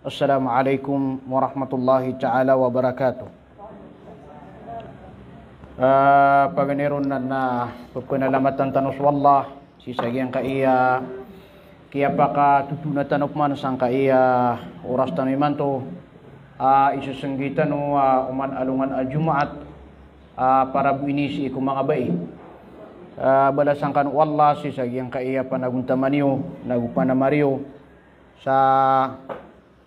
Assalamualaikum warahmatullahi taala wabarakatuh. Paganiron na pagpanalamatan tanus wallah si sagyang kaiya kaya pa ka tutunatan man sang kaiya oras taniman to isusunggitan no uman alungan al Jumaat para buinisi ko mga bay balasang kan wallah si sagyang kaiya panaguntamaniyo nagupanamariyo sa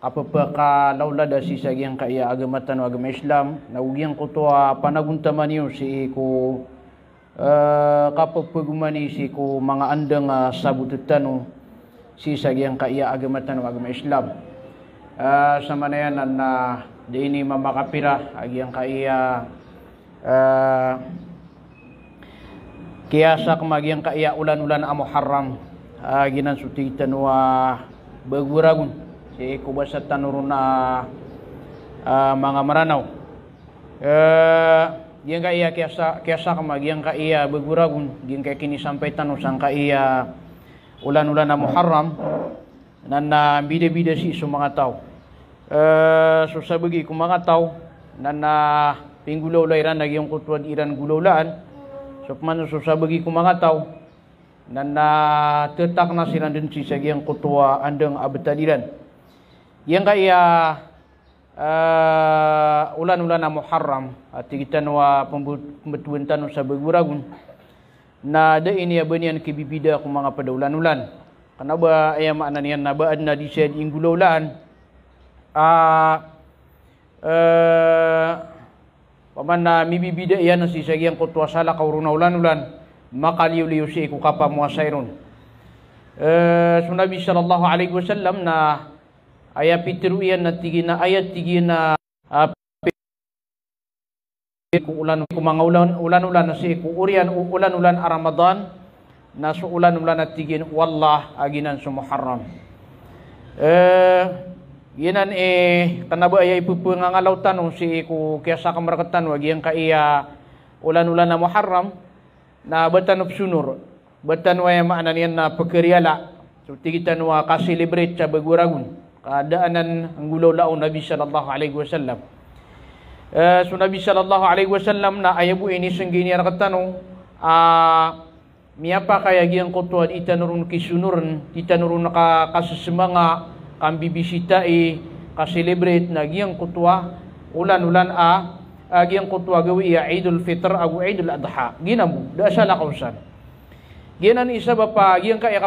apapaka laulada si sagyang kaiya agamatan o agama Islam naugyan ko to panaguntaman yun si ko kapagpagumani si ko mga andang sabututan si sagyang kaiya agamatan o agama Islam sa manayanan na di ini mamakapira agyang kaiya kaya sa kamagyang kaiya ulan-ulan Muharram ginan sutitan wa baguragun si kubasa tanurun na mga maranaw yang kaya kiasa kamag yang kaya baguragun yang kaya kini sampai tanong sang kaya ulan-ulan na Muharram na bida-bida si iso mga tao so sabagi kung mga tao na pinggulaw iran nagyang kutuan iran gulawlaan so kumano so sabagi kung mga tao na tetak na silang din si sagyang kutua andang abetadiran yang kaya ulan-ulan na Muharram at kita wa pembetuan tanong sa baguragun na da ini abanian kibibida kung mga padaulan-ulan kana ba ay makna niyan na baad na di siya inggulawlaan paman na mibibida iyan si sagyang kutua sala kauruna ulan-ulan makaliw-liw si iku kapamuasayron so Nabi sallallahu alaihi wasallam na ayat pitru iyan na tigi na ayat tigi na ulan ku mga ulan-ulan na si ku urian ulan-ulan Ramadan na so ulan-ulan na tigi wallah aginan sa Muharram yinan kanaba ay ipupangangalaw tanong si ku kaysa kamarakatan wag yang kaiya ulan-ulan na Muharram na batan of sunur batan wa maanan yan na pagkariala so tigitan wa ka-celebrate sa baguragun keadaanan ang gulaw-lao Nabi sallallahu alaihi wasallam so Nabi sallallahu alaihi wasallam na ayabu ini senggini ang katanong miyapa kaya giyang kutuan itanurun kisunurun itanurun kasasemanga kang bibisita ka-celebrate na giyang kutua ulan-ulan giyang kutua gawi Idul Fitr agu Idul Adha ginamu da sala kausan ginan isa ba pa giyang kaya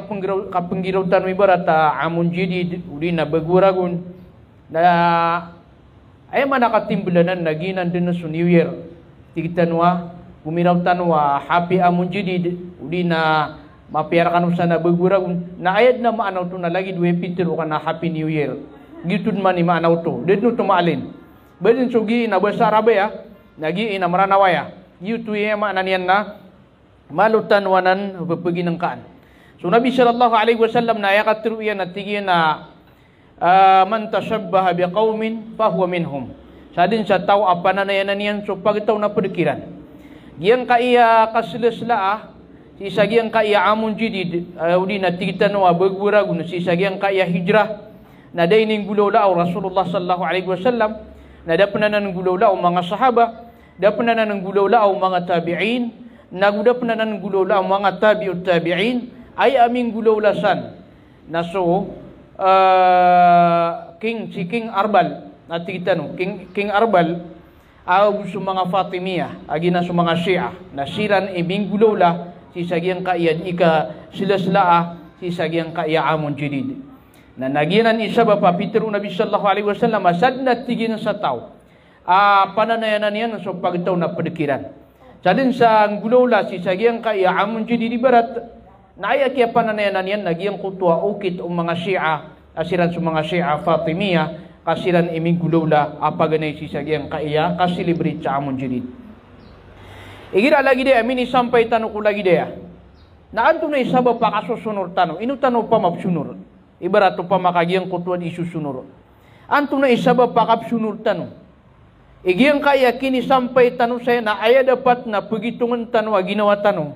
kapenggirautan ibarat amun jidid uli na baguragun na ay manakatimbulanan na ginan din sa New Year tigitanwa gumirautan wa happy amun jidid uli na mapiarakan sa na baguragun na ayad na maanaw to na lagi duwe Peter o kana Happy New Year gitud man ni maanaw to dedno to maalin badin sugi na basa rabaya nagi ina maranawaya yutu yema nanian na malutan wanan pepegi nangkaan so Nabi sallallahu alaihi wasallam na ayakat ruyan at tigyan na man tashabbaha biqaumin fahuwa minhum sadin sa tao apananayanan niyan so pagtaw na pedikiran giyang kaiya kasleslaa si sagyang kaiya amun jidid udi na tigitan wa baguragun si sagyang kaiya hijrah na dayning gulawlao Rasulullah sallallahu alaihi wasallam na dapanan ng gulawlao mga sahaba dapanan ng gulawlao mga tabi'in naguda penanan gulawla ang mga tabi'ut tabi'in ay aming gulawlasan na so King Arbal natin kita no King Arbal gusto mga Fatimiyah agi na so mga Shia na silan ibing gulawla si sagyang kaiyan ika sila si sagyang kaiya amon jidid na naginan isa ba papitero Nabi sallallahu alaihi wasallam asad na tigin sa tao pananayanan yan so pagtaw na pedikiran sadin sa gulawla si sagyang kaya amun jidi di barat na ay kaya pananayanan yan nagyang kutua ukit o mga Shia asiran sa mga Shia Fatimiyah kasiran iming gulawla apaganay si sagyang kaya kasilibrit sa amun jidi igira lagi dia mini sampai tanong ko lagi dia na anto na isaba pa kasusunor tanong inu tanong pa mapsunor ibarat pa makagyang kutuan isusunor anto na isaba pa kapsunor tanong igiyang kaya kini sampai tanong saya na aya dapat na pagitungan tanong ginawa tanong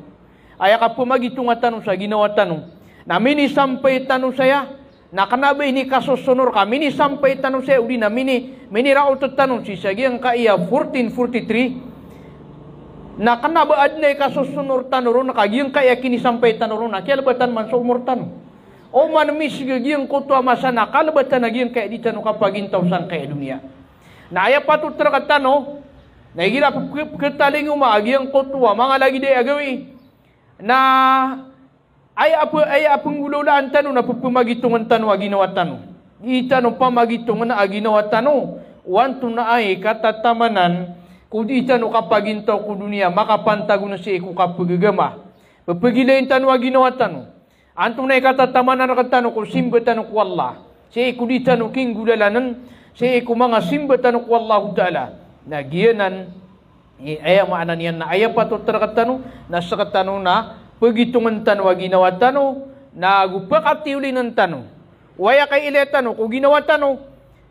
aya ka pumagitungan tanong sa ginawa tanong na mini sampai tanong saya na kanabe ini kasusunor ka mini sampai tanong sa udi na mini raot tanong si sagyang ka iya 1443 na kanaba adnay kasusunor tanoro na kagyang ka iya kini sampai tanoro na kialbatan man sa umur tanong o man misgyang kutwa masana kalbatan na gyang ka di tanong kapagintaw sang kaya dunia na aya patut terkatano na igira ketaling umagyang kutwa mga lagi day agawi na ay apang gululaan tanong na pupumagitungan tanong aginawa tanong. Itanong pamagitungan na aginawa tanong. Wanto na ay katatamanan kung itanong kapagintaw ko dunia makapantago na siya ko kapagagama. Papagilayin tanong aginawa tanong. Antong na katatamanan na katanong kung simba tanong ko Allah. Siya ko di tanong king gulalanan. Siya ko mga simba tanong ko Allah Ta'ala. Nagyanan ay maanan yan na ayaw pa ito tanong na sa katanong na pagitungan tanong ginawa tanong na gupakatiuli ng tanong. Waya kay ile tanong kung ginawa tanong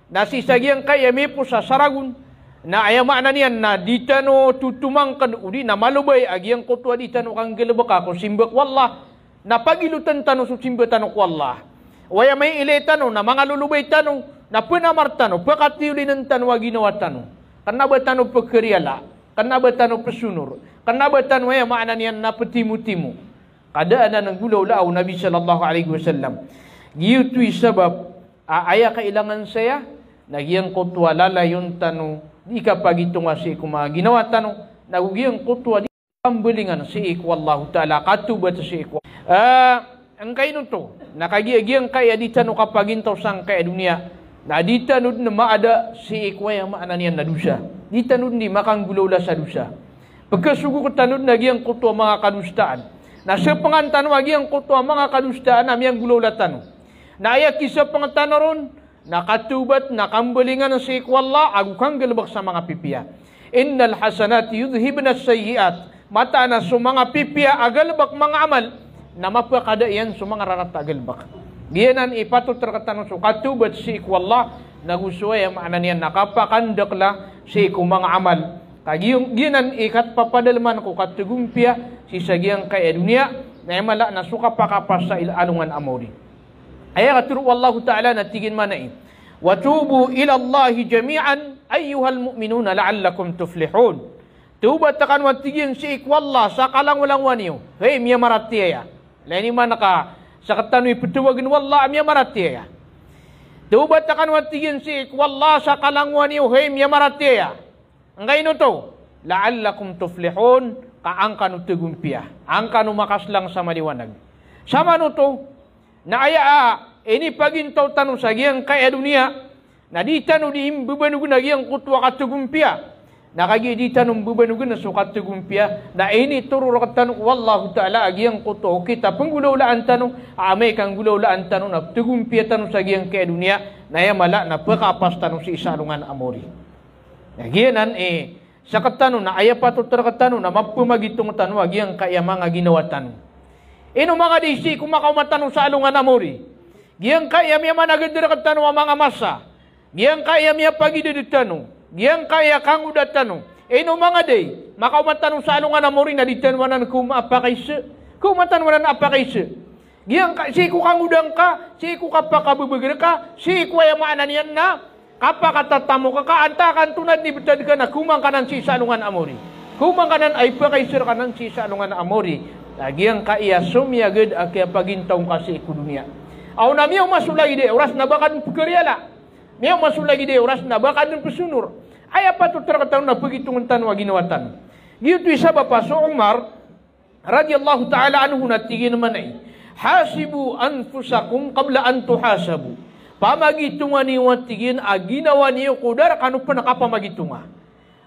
na sisagyang kaya may po sa saragun na ayamaan na niyan na di tanong tutumangkan uli na malubay agyang kutwa di tanong kang galabaka kung simbak wallah na pagilutan tanong sa simbak tanong wallah. Waya may ile tanong na mga lulubay tanong na penamar tanong pakatiuli ng tanong ginawa tanong. Karena ba tanong pagkaryala? Karena ba tanong pesunur? Karena ba tanong ay maanan yan na petimu-timu? Kadaan ng gulaw-lao Nabi sallallahu alaihi wasallam. Giyuto'y sabab, aaya kailangan saya, nagyang kutwa lalayon tanong, di ka pagitunga si iku mga ginawa tanong, nagugiyang kutwa di kambulingan si iku Allah Ta'ala, katubat si iku. Ang kayo to, nakagiyagiyang kaya di tanong kapagintaw sang kaya dunia, na di tanong na maada si iku ay maanan yan na dusa. Di tanong di makanggulaw sa dusa. Pagkasugo ko tanong nagyang kutwa mga kadustaan, na sa pangantan wagi ang kutwa mga kadustaan amiyang gulolatan. Na ayak isa pangantan ron, nakatubat, nakambalingan ng sikwalla, agukang galbak sa mga pipiya. Innal hasanati yudhibna sayyiat. Mata na sa mga pipiya, agalbak mga amal, na mapakadaiyan sa mga rarat agalbak. Giyanan ipatut terkatan sa katubat sikwalla, nagusuay ang maanan yan, nakapakandakla siku mga amal. Giyanan ikat papadalman ko katugumpia, sisagyang kaya dunia na mala na suka pakapas sa ilalungan amori. Ay katuro Allah Ta'ala na tigin manay. Watubu ila Allah jami'an ayyuhal mu'minuna la'allakum tuflihun. Tubat takan watigin si ikwallah sa kalang-walang waniyo. Hey, miya maratiya. Lani man naka sa katanoy putuwagin wallah miya maratiya. Tubat takan watigin si ikwallah sa kalang waniyo. Hey, miya maratiya. Ang kayo to, la'allakum tuflihun. Kaangka no tugumpia, angka no makaslang sa maliwanag. Sama no to, na aya ini pagintaw tanong sa giyang kaya dunia, na di tanong di imbubanugun na giyang kutwa katugumpia, na kagi di tanong bubanugun na sukat tugumpia, na ini tururat tanong, wallahu ta'ala agiyang kutwa, kita penggulaulaan tanong, amay kang gulaulaan tanong, na tugumpia tanong sa giyang kaya dunia, na mala na pakapas tanong si isalungan amori. Nagyanan sa katano na aya patut terkatano na mapumagitong tanong agyang kaya mga ginawa tanong. Ino mga disi kung makaumatanong sa alungan amori. Giyang kaya miya managandira katano mga masa. Giyang kaya miya pagididit tanong. Giyang kaya kang udat tanong. Ino mga day makaumatanong sa alungan amori na ditanwanan kumapakaisa. Kumatanwanan apakaisa. Giyang si ku kang udang ka, si ku kapakabubugar ka, si ku ay maanan yan na kapakatatamo ka kaantakan tunad ni betad ka na kumang kanan si salungan amori. Kumang kanan ay pakaisir kanan si salungan amori. Lagi ang kaya sumiyagad ang kaya pagintaw kasi ku dunia. Aw na miyaw masulagi de oras na bakad pagkaryala. Miyaw masulagi de oras na bakad pesunur. Ay apat terkataw na pagitungan tanwa ginawatan. Gitu isa pa so Umar radhiyallahu ta'ala anhu natigin naman ay hasibu anfusakum qabla an tuhasabu. Pamagitungan niyo tigin aginawa niyo kudar kanu pa nakapamagitunga.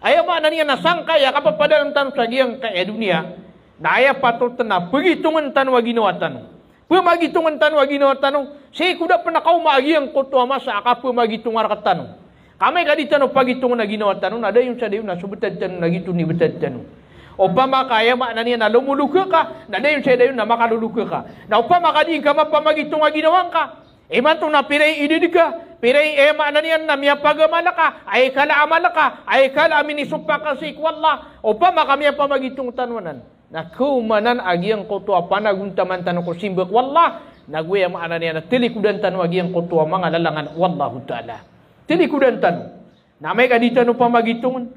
Ayaw mana niya nasangkaya kapapadalang tanong sa giyang kaya dunia na ayaw patut na pagitungan tanong ginawa tanong. Pamagitungan tanong ginawa tanong si kuda pa nakaumagiyang kutwa masa akapamagitungan ka tanong. Kamay ka di tanong pagitungan na ginawa tanong ada yung sa dayo na subutad tanong na gitu ni betad tanong. O pamakaya mana niya na lumuluka ka na dayo sa dayo na makaluluka ka. Na o pamakadiin ka mapamagitungan ginawang ka. Iman to na piray ididig ka, piray maanan yan na miya pagamala ka, ay kala amala ka, ay kala aminisupa ka si ikwalla, o pa makamiya pamagitong tanwanan. Na kumanan agyang ko to panaguntaman tanong ko simbak, wallah, Nagwe maana niya na tilikudan tanu agiang kutua mga lalangan wallahu ta'ala. Tilikudan tanu. Namay ka dito no pamagitungan.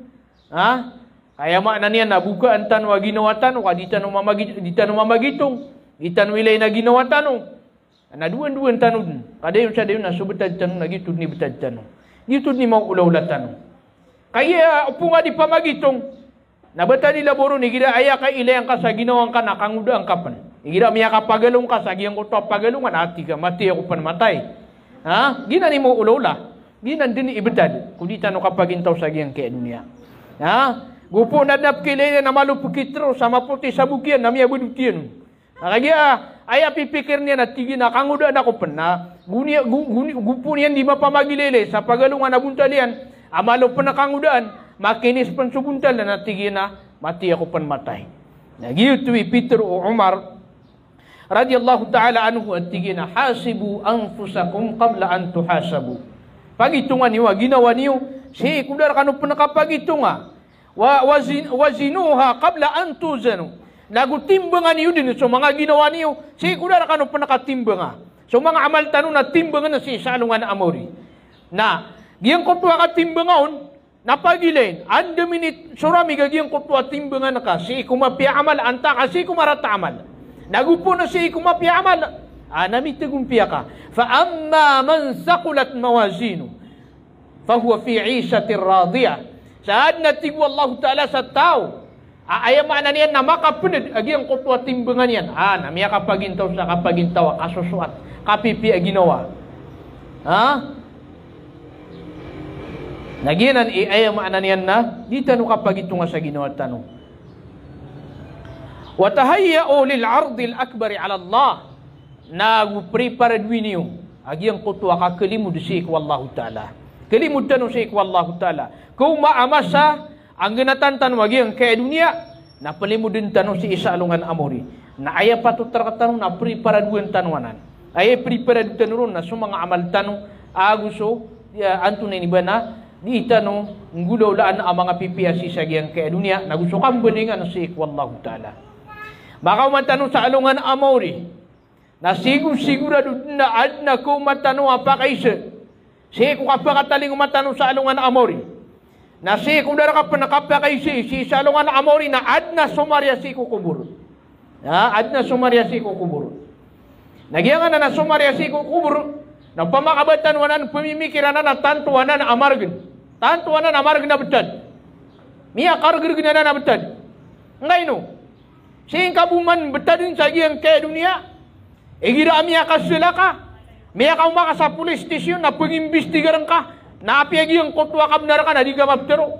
Ha? Kaya maana niya nabuka ang tanu ginawa tanu kadita no mamagitong. Dita no ilay na ginawa tanu. Na duwan tanu din. Kada yung sa dayon na subutad tanu nagitud ni butad tanu. Gitud ni mau ulaw tanu. Kaya upo nga di pamagitong. Nabata nila boro ni gira aya ka ilayang ka sa ginawang ka nakanguda ang kapan. Igira miya ka pagalong ka sa giyang ko to pagalungan ati ka mati ako panmatay. Ha? Gina ni mo ulawla. Gina din ibetad. Kung di tano kapag intaw sa giyang kaya dunia. Ha? Gupo na napkilay na malupukitro sa maputi sa bukyan na miya budutiyan. Kaya aya pipikir niya na tigi na kanguda na ko pan na gupo niyan di mapamagilele sa pagalungan na buntalian. Amalo pa na kangudaan. Makinis pan subuntal na natigi na mati ako pan matay. Nagyutuwi Peter o Umar radiyallahu ta'ala anhu at tigi na hasibu anfusakum qabla an tuhasabu. Pagitungan niyo, ginawa niyo, si kudar kanu pa nakapagitunga. Wazinuha qabla an tuzanu. Nagutimbangan niyo din so mga ginawa niyo, si kudar kanu pa nakatimbanga. So mga amal tanong na timbangan na si salungan amori. Na, giyang kutwa ka timbangaon, napagilin, anda minit surami gagiyang kutwa timbangan ka, si kumapya amal, anta ka, si kumarata amal. Nagupo na si kumapya amal, namitagumpiya ka. Fa amma man sakulat mawazinu, fahuwa fi isatir radiyah. Saad na tigwa Allah Ta'ala sa tao, ayamaan na niyan na makapunod, agiyang kutwa timbangan yan. Namiya kapagintaw sa kapagintaw, kasusuat, kapipi ginawa. Nagianan ayamaan na niyan na, di tanong kapag ito nga sa ginawa tanong. Watahayya'u lil'ardil akbari ala Allah, nag-prepared winiyo, agiyang kutwa ka kalimud si ikwallahu ta'ala. Kalimud tanong si ikwallahu ta'ala. Kung maamasa, ang ganatan tanong agiyang kaya dunia, napalimud din tanong si isa alungan amori. Na aya patutar ka tanong, na prepared win tanwanan. Aya prepared tanong na sumanga amal tanong, aguso, anto na iniba na, di tanong, ngulaw laan ang mga pipiyasi sa giyang kaya dunia, nagusukang balingan si ikwallahu ta'ala. Baka matanong sa alungan amori, na sigurado na ad na ko matanong apakaisa, si ko kapakataling matanong sa alungan amori, na si ko dara ka panakapakaisa, si sa alungan amori na ad na sumarya si ko kubur. Ad na sumarya si ko kubur. Nagyangan na sumarya si ko kubur, na pamakabatan wanan pamimikiran na tantuanan amargan. Tantuanan amargan na betad. Miya kargirgin na betad. Ngay no. Sing kabuman betadin sa giyang kaya dunia. Igira miya kasila ka. Miya ka umaka sa police station na pag-imbestigaran ka. Na apiagiyang kutwa ka benar ka na di ka maptero.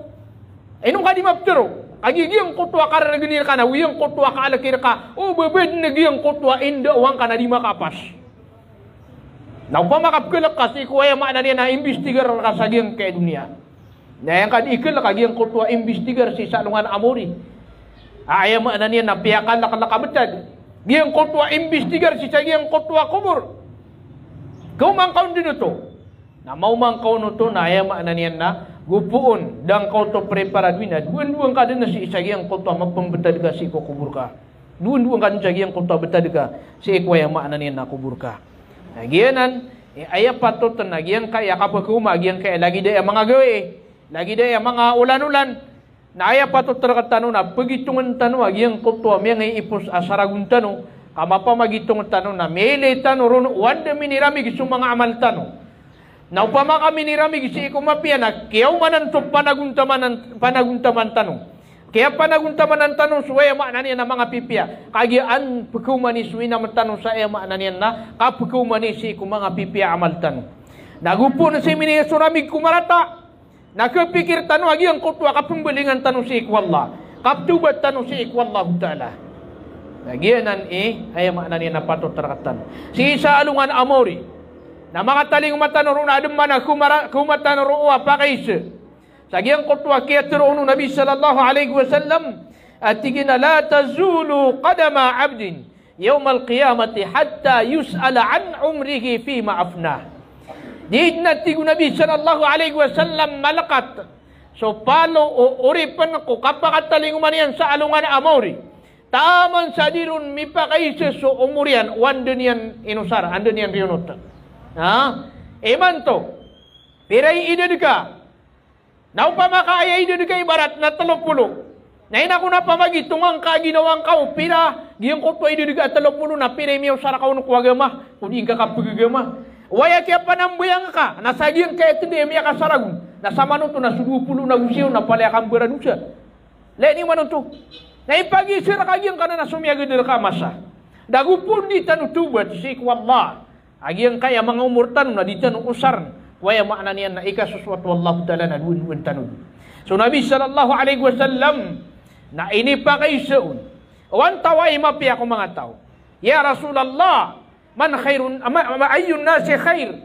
Nung ka di maptero. Agigiyang kutwa ka raginir ka na. Wiyang kutwa ka alakir ka. O babed na giyang kutwa inda uwang ka na di makapas. Na pamakapkalak ka si kuwaya maana niya na imbestigar ka sa giyang kaya dunia. Na yang kan ikil kagiyang kutwa imbestigar si salungan amori. Ayam maana niya na piyakan lakalakabetad. Giyang kutwa imbestigar si giyang kutwa kubur. Kau mangkaw din ito. Na mau mangkaw nito na ayam maana niya na gupuon dang kau to preparadwina. Duan-duan ka din na si giyang kutwa mapambetad ka si kubur ka. Duan-duan ka din sa giyang kutwa betad ka si kuwaya maana niya na kubur ka. Nagianan, aya patot na giyang kaya kapagkuma, giyang kaya lagi daya mga gawe, lagi daya mga ulan-ulan, na aya patot terkatano na pagitungan tano, giyang kutwa, may ngay ipos asaragun tano, kamapa magitungan tano na mele tano, ron, wanda minirami gisong mga amal tano. Na upama kami nirami gisi ikumapia na, kiyaw manan to panaguntaman tano. Kaya panaguntaman ang tanong suwaya maana niya na mga pipia. Kagian pagkumani suwi na tanong sa iya maana niya na kapagkumani si kung mga pipia amal tanong. Nagupo na si miniya suramig kumarata. Nakapikir tanong agi ang kutwa kapumbalingan tanong si ikwallah. Kaptubat tanong si ikwallah ta'ala. Nagianan ay maana niya na patot tarakatan. Si isa alungan amori. Na mga taling matanong ron adam man kumatanong ron apakaisa. Sagyang kutwa kaya tiroon ng Nabi sallallahu alaihi wasallam at tigina la tazulu qadama abdin yawm al-qiyamati hatta yus'ala an umrihi fima afnah. Di na tigo Nabi sallallahu alaihi wasallam malakat. So palo o uripan ko kapakataling umaniyan sa alungan amori. Taman sadirun mipakai sesu umurian wandenian inusar andenian rionot. Eman to. Pirai ide deka. Na upama ka ay ide deka ibarat na 30. Na ina ko na pamagi tungang ka ginawang kau pira diyan ko to ide deka 30 na pirai mi usara kau no kuagama kun inka ka pagagama. Waya kaya panambuyang ka nasagian kaya tindi mi ka saragun. Na sama no to na 20 na usiyo na pala ka beradusa. Le ni manon to. Na ipagi sira kagiang kana na sumiyaga dira ka masa. Dagupun di tanu tubat si wallah. Agiang kaya mga umurtan na di tanu usar. Waya makna niyan na ika sesuatu wallahu ta'ala na duwin tanu. So Nabi sallallahu alaihi wasallam na ini pakai seun. Wan tawai mapi ako mga tao. Ya Rasulullah, man khairun ayyun nasi khair.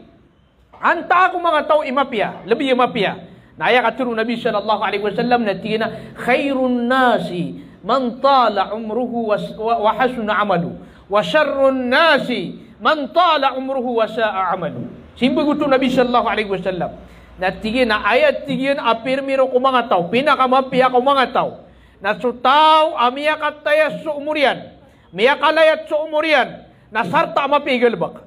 Anta ako mga tao imapia, lebih imapia. Na aya katuru Nabi sallallahu alaihi wasallam na tina khairun nasi man tala umruhu wa hasuna amalu wa syarrun nasi man tala umruhu wa sa'a amalu. Simba gusto Nabi sallallahu alaihi wasallam. Na tigin na ayat tigin apirmiro ko mga tao, pinakamapia ko mga tao. Na sutaw amiya katayas sa umurian, miya kalayat sa umurian, na sarta mapigalbak.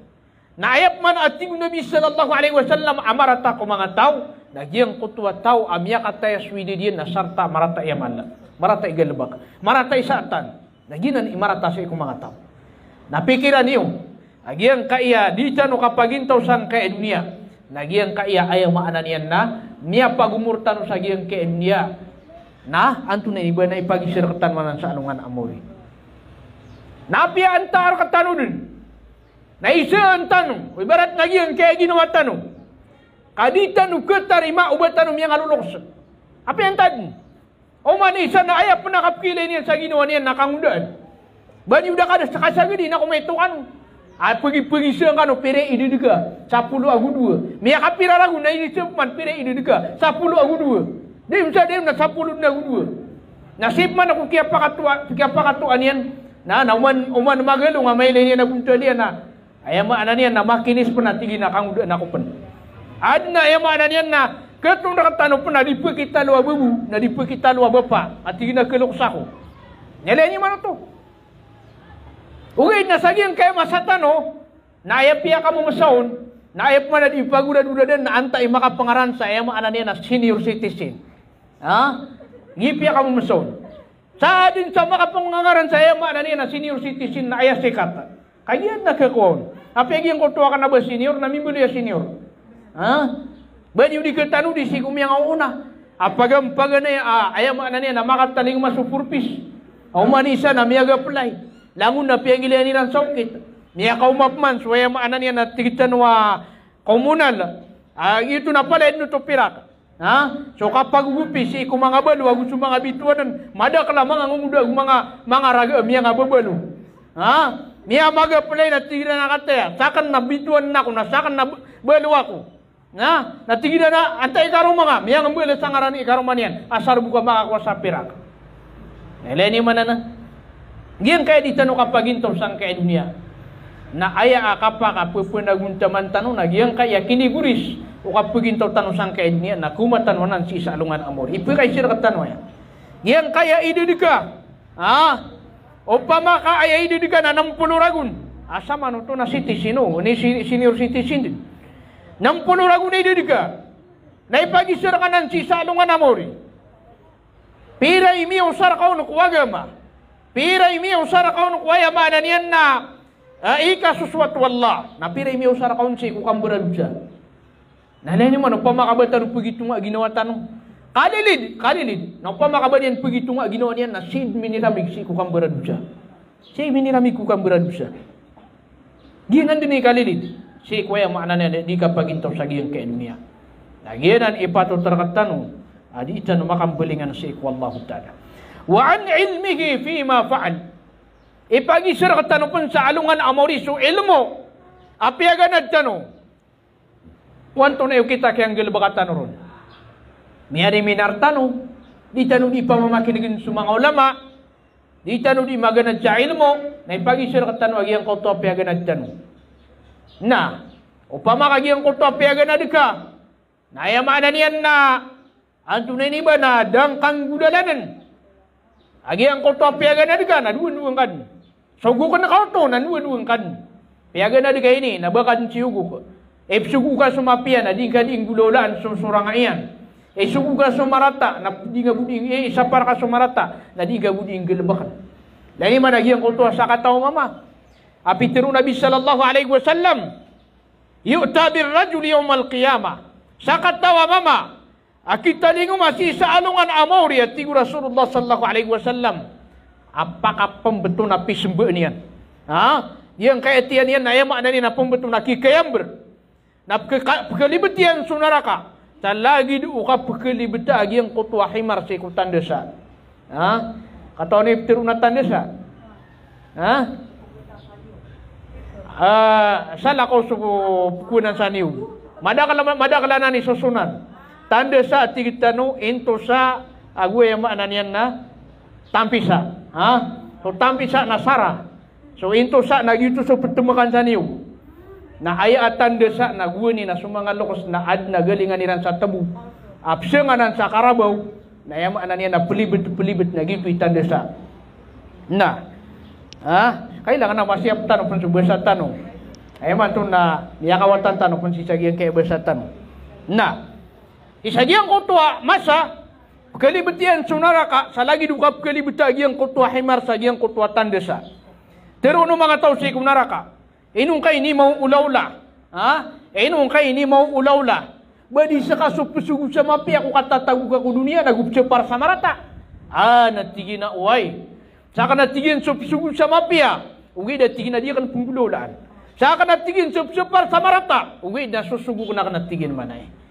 Na ayat man at tigin Nabi sallallahu alaihi wasallam amarata ko mga tao, nagyang kutwa tao amiya katayas wididian na sarta marata yaman. Marata igalbak, marata isatan. Naginan imarata sa ikong mga tao. Napikiran niyo, agiang kaya di no kapagintaw sang kaya dunia. Nagiang kaya ayaw maanan yan na niya pagumurtan sa agiang kaya dunia. Na anto na iba na ipagisirkatan manan sa anungan amoy. Napia antar katano dun. Naisa ang tanong. Ibarat nagiang kaya ginawa tanong. Kadita no katarima ubat tanong yang aluloksa. Apa yang tadi? O man isa na ayap na kapkilay niya sa ginawa niya nakangudaan. Bani udah kada sa kasagadi na kumitukan. Ay pergi siang kano pere ide dega 10 agu 2. Miya kapira lagu na ini sepan pere ide dega 10 agu 2. Dia bisa dia na 10 agu 2. Nasib man aku kia pakatu anian. Na uman magalo nga may niya na bunta dia na. Ayama ananian na makinis penatigi na kangudaan ako pen. Adna ayama ananian na ketong nakatano pun na di kita luar bebu, na di kita luar bapa, at tigina kelok sako. Nyalanya mana to? Ugay na sagiang kaya masatano, na ayap piya kamu masaon, na ayap man na di pagudad-udadan na antay makapangaran sa ayama ananiya na senior citizen. Gipiya kamu masaon. Sa din sa makapangaran sa ayama ananiya na senior citizen na ayas sikat. Kaya nakakuon. Apigyan ko tuwa ka na ba senior, namimuli ya senior. Bani udi ketanu di sikum yang una. Apagam pagana ayam anania na makataling masupurpis. Au manisa na miaga pelai. Langun na piangilian nilang sakit. Niya kaumapman so ayam anania na tigitan wa komunal. Itu na pala ito pirak. So kapag upis si mga balu agus mga bituan madak la mga ngumuda mga raga miya nga babalu. Miya maga pelai na tigitan na kataya. Sakan na bituan na ko na sakan na balu ako. Natigida na antay ikarom mga miyang ambula sangaran ikarom manian asar buka makakuasa pirak. Eleni mana na? Gian kaya di tanu kapagintaw sang kaya dunia. Na aya akapa kapupunagunta man tanu na gian kaya kiniguris o kapagintaw tanu sang kaya dunia na kumatan wanan si salungan amor. Ipu kay sir katanu ya. Gian kaya ididika. O pamaka aya ididika na 60 ragun. Asa man to na citizen ni senior citizen. 60 ragu na ididika. Na ipagisir ka ng sisalungan amori. Pira imi usar ka unuk wagama. Pira imi usar ka unuk wayama na niyan na ika suswat wallah. Na pira imi usar ka unsi kukamburan siya. Nalini mo, nagpamakabata nung pagito nga ginawa tanong. Kalilid. Nagpamakabata yan pagito nga ginawa niyan na sid minilamig si kukamburan siya. Sid minilamig kukamburan siya. Ginan din ni kalilid. Si kuya maknanya di kapagintaw sa giyang kaya dunia. Nagyanan ipatutar katano, adi ita no makambulingan si wallahu ta'ala. Wa an ilmihi fima fa'al. Ipagisir katano pun sa alungan amori so ilmo. Apiagan nagtano. Wanto na yung kita kayang gilbakatano ron. Miyari minartano. Di tano di pamamakinigin sa mga ulama. Di tano di maganad sa ilmo. Na ipagisir katano agiyang kauto apiagan nagtano. Na, upama kagiang ko to piaga na dika. Na ayamaan niyan na ang tunay ni ba na dangkang gudalanan. Agi ang kutwa piaga na diga na duwan kan. Sugu ka na kauto na duwan kan. Piaga na diga ini na bakan ciugu ko. Sugu ka sumapia na di ka ding gulolaan susurang iyan. Sugu ka sumarata na di ka buding sapar ka sumarata na di ka buding gelebakan. Lagi mana agi ang kutwa sa kataw mama. Api tiru Nabi sallallahu alaihi wasallam. Yu'ta birrajul yawmal qiyamah. Sa katawa mama. Kita lingo masih sa alungan amori at tigu Rasulullah sallallahu alaihi wasallam. Apakah pembetul napi sembe nian? Ha? Yang kaya tian nian na makna ni na pembetul na kikayamber. Na pekelibetian sunaraka. Talagi du ka pekelibeta agi yang kutwa himar si kutan desa. Ha? Kata ni tiruna tandesa. Ha? Salah kau suku kunan saniu. Madakala nani susunan. Tanda sa tigita no into sa agwe yang makna niyan na tampisa. Ha? So tampisa na sara. So into sa nagito sa pertemukan sa niyo. Na aya tanda sa nagwe ni na sumanga lokos na ad na galingan niran sa tabu. Apsenganan sa karabaw na yang makna niyan na pelibet na gitu tanda sa. Nah. Ha? Kailangan na masiap tanong pun sebesar tanong. Ay man to na niyakawatan tanong pun sisagian kay besar tanong. Nah. Isagian kutwa masa kelibetian sunaraka sa lagi duka kelibetagian kutwa himar sagian kutwa tandesa. Pero no mga tao si kunaraka. Inung kay ni mau ulaula. Ha? Inung kay ni mau ulaula. Badi sa kasupusugu sa mapi ako katatagu ka ku dunia nagupse par samarata. Natigi na uway. Saka natigin supusugu sa mapia. Ugi da tigin na dia kan punggulolaan. Saka natigin supsupar samarata. Ugi da susugu na kan natigin manay.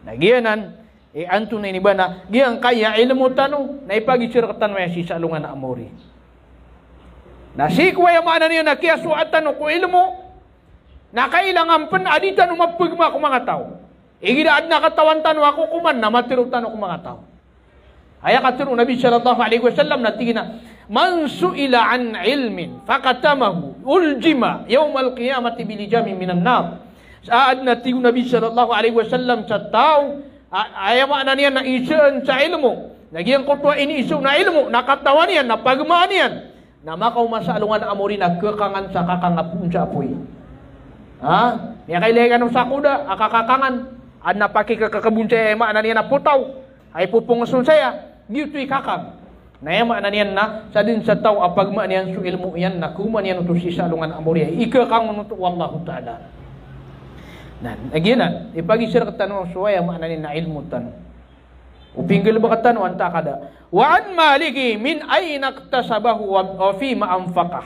Nagianan, anto na inibana, giyang kaya ilmu tanong, na ipag-isirkatan mo si salungan na amori. Nasikwa yung mana niya na kaya suatan ko ilmu, na kailangan pan aditan umapagma ko mga tao. Igidaad na katawan tanong ako kuman na matirutan ko mga tao. Ay katiro Nabi sallallahu alaihi wasallam natigin na, man su'ila an ilmin, fakatamahu, uljima, yawmal qiyamati bilijami minan nar. Saat natigo Nabi sallallahu alaihi wasallam sa tao ay makna niya na isaan sa ilmu. Nagyang kutwa ini isu na ilmu, nakatawan niyan, napagmaan niyan. Na makaw masalungan na amori na kekangan sa kakangapun sa apoy. Ha? Niya kailangan ng sakuda, akakakangan. At napaki kakakabun sa ay makna niya na putaw. Ay pupungasun saya, gito'y kakang. Na yan makna niyan na sa din sa tao apagmaan niyan su ilmu yan, nakuman niyan ito si salungan amori. Ikakangan ito, wallahu ta'ala. Nah, aginan, ipag-isir ka tanong suwaya maanin na ilmu tanong. Upinggil ba ka tanong anta kada. Wa an maliki min ayna iktasabahu wa fi ma anfaqah.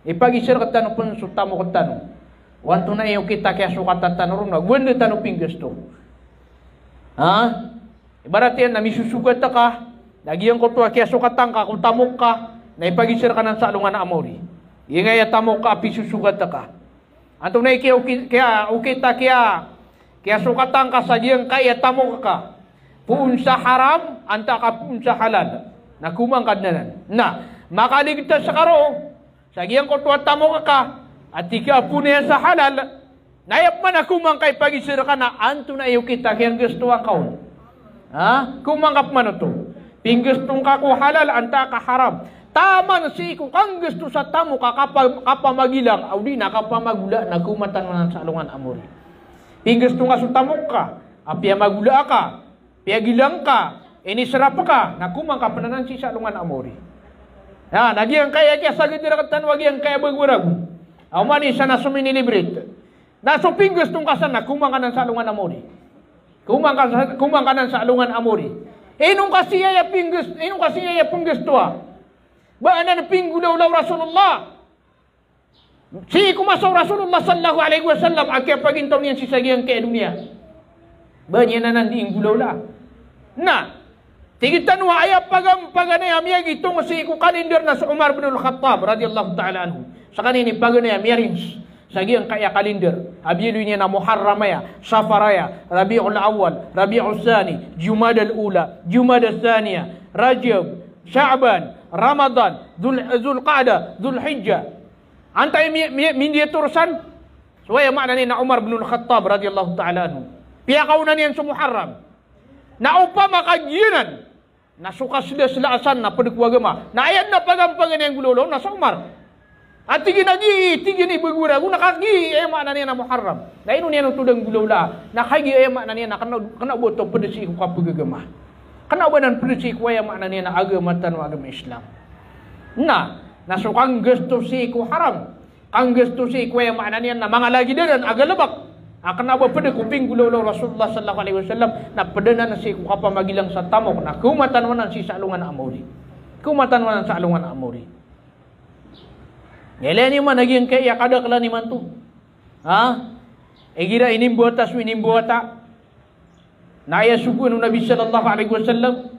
Ipag-isir ka tanong pun sutamo ka tanong. Wanto na iyo kita kaya sukatan tanong na gwende tanong pinggis to. Ha? Ibarat yan na misusugat ka, nagyang ko to kaya sukatan ka, kung tamok ka, na ipag-isir ka ng salungan na amori. Ingay tamok ka, api susugat ka. Anto na kaya ukita kaya sukatan ka sa diyang kaya tamo ka. Puun sa haram, anta ka puun sa halal. Nakumang ka na. Na, makaligtas sa karo, sa diyang kutwa tamo ka, at tika puun sa halal, nayap man nakumang kay pagisira ka na, anto na iyo kita kaya gusto ang kaon. Ha? Kumanggap man ito. Pinggustong ka ko halal, anta ka haram. Taman si ko kang gusto sa tamo kapamagilang audi na kapamagula na kumatan mo ng salungan amori. Gusto nga sa tamo ka, apya magula ka, pia gilang ka, inisarap ka, na kumang kapananan si salungan amori. Ya, nagyang kaya sagid dirakatan wag yang kaya bagurag. Awmani sa nasuminilibrit. Naso pinggustong ka sa na kumang ka ng salungan amori. Kumang ka ng salungan amori. Inong kasiya ya pinggusto. Ba'ana na pinggulaw Rasulullah. Si kumasaw Rasulullah sallallahu alaihi wasallam akia pagintaw niyan si sagiang kaya dunia. Ba'nya na nandiing gulaw la. Na, tigitan wa ayap paganay amiyag itong si iku kalender na sa Umar bin al-Khattab radiyallahu ta'ala anhu. Sa kanini paganay amiyarins. Sagiang kaya kalender. Abilu niya na Muharramaya, Safaraya, Rabi'ul Awal, Rabi'ul Thani, Jumada al-Ula, Jumada al-Thaniya, Rajab, Sya'ban, Ramadan, Zulqa'dah, Zulhijjah. Antay min dia turusan. Suwaya makna ni na Umar bin Al-Khattab radhiyallahu ta'ala anhu. Piyakaw na niyan sa Muharram. Na upama kaginan. nasuka sila-silaasan na padukwa agama. Na ayat na pagampangan yang gulolo, nasa Umar. At tigin ibagura, kung nakagi, ema na niya na Muharram. Na ino niya nung tudang gulawla, nakagi ema na niya na kana boto pedesi ko kapagagama. Kana ba nan pedesi ko ema na niya na agama tanong agama Islam. Na, nasukang gusto si ko haram. Ang gusto si ko ema na niya na mga lagi dan agalabak. Akan ba pada kuping gulolo Rasulullah sallallahu alaihi wasallam na pedana na si ko kapamagilang sa tamok na kumatanwanan si salungan amori. Kumatanwanan sa alungan amori. Ngeleni man naging kaya kada kala ni mantu. Ha? Egira inimbuata su inimbuata. Naya suku nu Nabi sallallahu alaihi wasallam.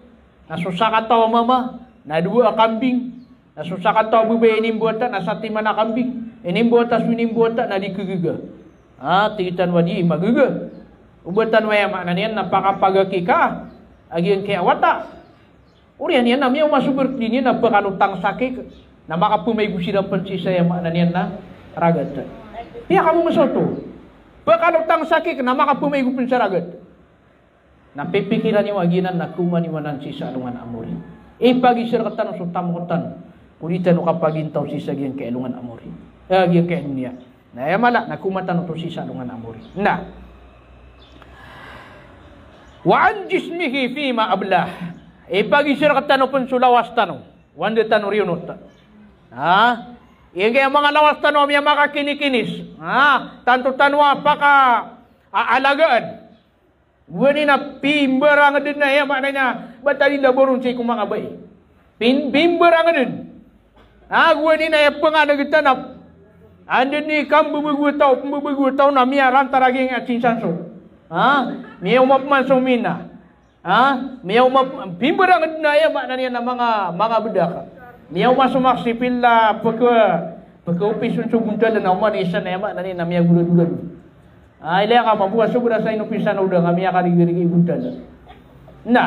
Nasusaka taw mama, na dua kambing. Nasusaka taw bube inimbuata na sati mana kambing. Inimbuata su inimbuata na dikegiga. Ha, tigitan wadi magaga. Ubatan waya maknanya napakapagaki ka. Agian kaya wata. Urian yan namanya masuk berdini na pakalutang sakit. Na makapumay gusirang pansisa yang maknanya na ragat. Iya kamu masoto. Pakalutang sakit na makapumay gupin sa ragat. Napipikiran niyo aginan na kumaniwanan sisa alungan amori. Pagi sirkatan so tamutan. Kulitan no kapagintaw sisa gyang kailungan amori. Gyang kay dunia. Na mala nakumatan to sisa alungan amori. Na. Wa an jismihi fima ablah. Pagi sirkatan no sulawas tanong. Wanda tanong riyonot. Ha? Yung kaya mga lawas tanong yung makakinikinis. Ha? Tanto tanwa paka aalagaan. Guni na pimberang din na yan. Maknanya, ba't tali laborong siya kung mga bay? Pimberang din. Ha? Guni na yung panganagitanap. Andun ni kam bubugutaw na miya rantaraging at sinsanso. Ha? Miya umapman sumina. Ha? Miya pimberang din na yan. Maknanya na mga bedaka. Miyaw masumak si pila pagka-upis yung sugunta na naman isa na yaman na niya na miya gulad-gulad. Ila ka mabuha subra sa inupisa na udang miya karigirigi ibunta na. Na.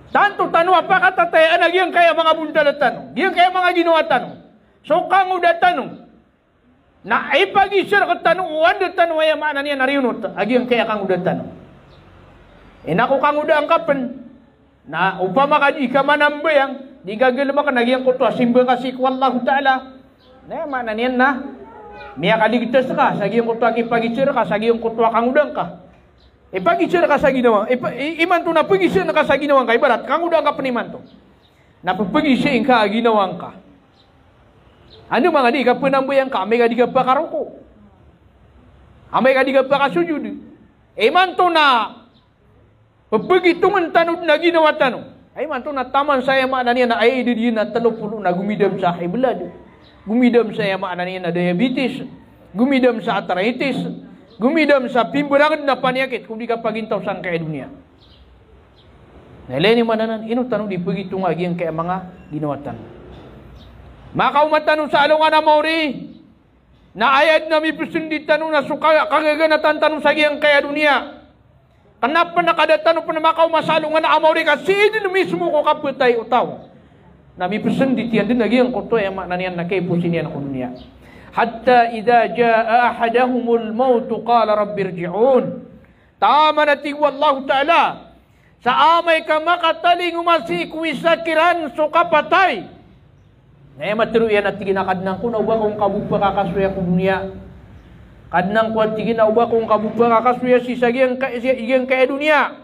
Tanto tanong pa katatayaan na giyang kaya mga bunta na tanong. Giyang kaya mga ginawa tanong. So kang uda tanong. Na ipag-isir ka tanong uwan da tanong ay yaman na niya nariyunot. Agiyang kaya kang uda tanong. Naku kang uda ang kapan. Na upama ka di ka manambayang, di gagalma ka nagyang kuto, simbang ka si Wallahu Ta'ala. Na mana niyan na, miya kaligtas ka, sa giyang kuto ipag-isir ka, sa giyang kuto kang udang ka. Ipag-isir ka sa ginawa, iman to na pag-isir na ka sa ginawang ka, ibarat, kang udang ka paniman to. Napapag-isir ka, ginawang ka. Ano mga di ka panambayang ka, may ka di ka pa karuko. May ka di ka pa kasujud. Iman to na, begitu mentanod na ginawa tanong. Ay man to na taman saya makna niya na ay di na 30 na gumidam sa high blood. Gumidam saya makna niya na diabetes. Gumidam sa arthritis. Gumidam sa pimberang na panyakit kung di ka pagintaw sang kay dunia. Naleni mananan ino tanong di begitu nga gyang kay mga ginawa tanong. Makaumatanong sa alungan na mauri. Na ayad na mi pusundi tanong na suka kagaganatan tanong sa gyang kay dunia. Kenapa nakadatan pa na makaw masalungan na amawri ka sidin mismo ko kaputay utaw. Nami pesen di tiyan din lagi ang kuto yang makna niyan nakaipusin niyan ko dunia. Hatta idza jaa ahadahumul maut qala rabbirji'un. Tama na tigwallahu ta'ala. Sa amay ka makataling umasi kuwisakiran so kapatay. Ngayon matiro yan at ginakadnang ko na uba kung kabugpa kakasuya ko dunia. Kadnang kuat tigin na uba kung kabugpa kakasuya si sagyang kaya dunia.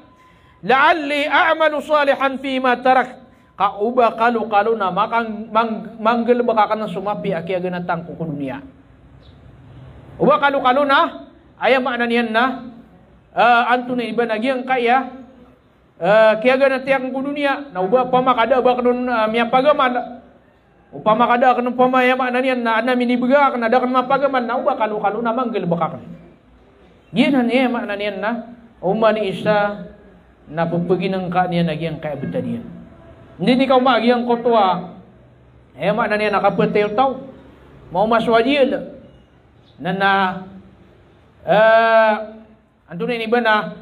La'alli a'malu salihan fima tarak. Kauba kalu-kalu na manggel baka ka ng sumapi aki aganatang ko dunia. Uba kalu-kalu na ayam makna niyan na anto na iba nagyang kaya kaya ganatang ko dunia na uba pamakada ba kanun miya pagaman. Upama kada kanun pamaya makna niyan na ana minibiga kan ada kan mapagaman na uba kalu-kalu na manggel baka kan. Ginan niya makna niyan na umani isa na pupuginang ka niya nagyang kaya betadian. Hindi ni kau magiang kotwa. Makna niya nakaputay utaw. Mau maswadil. Na anto na iba na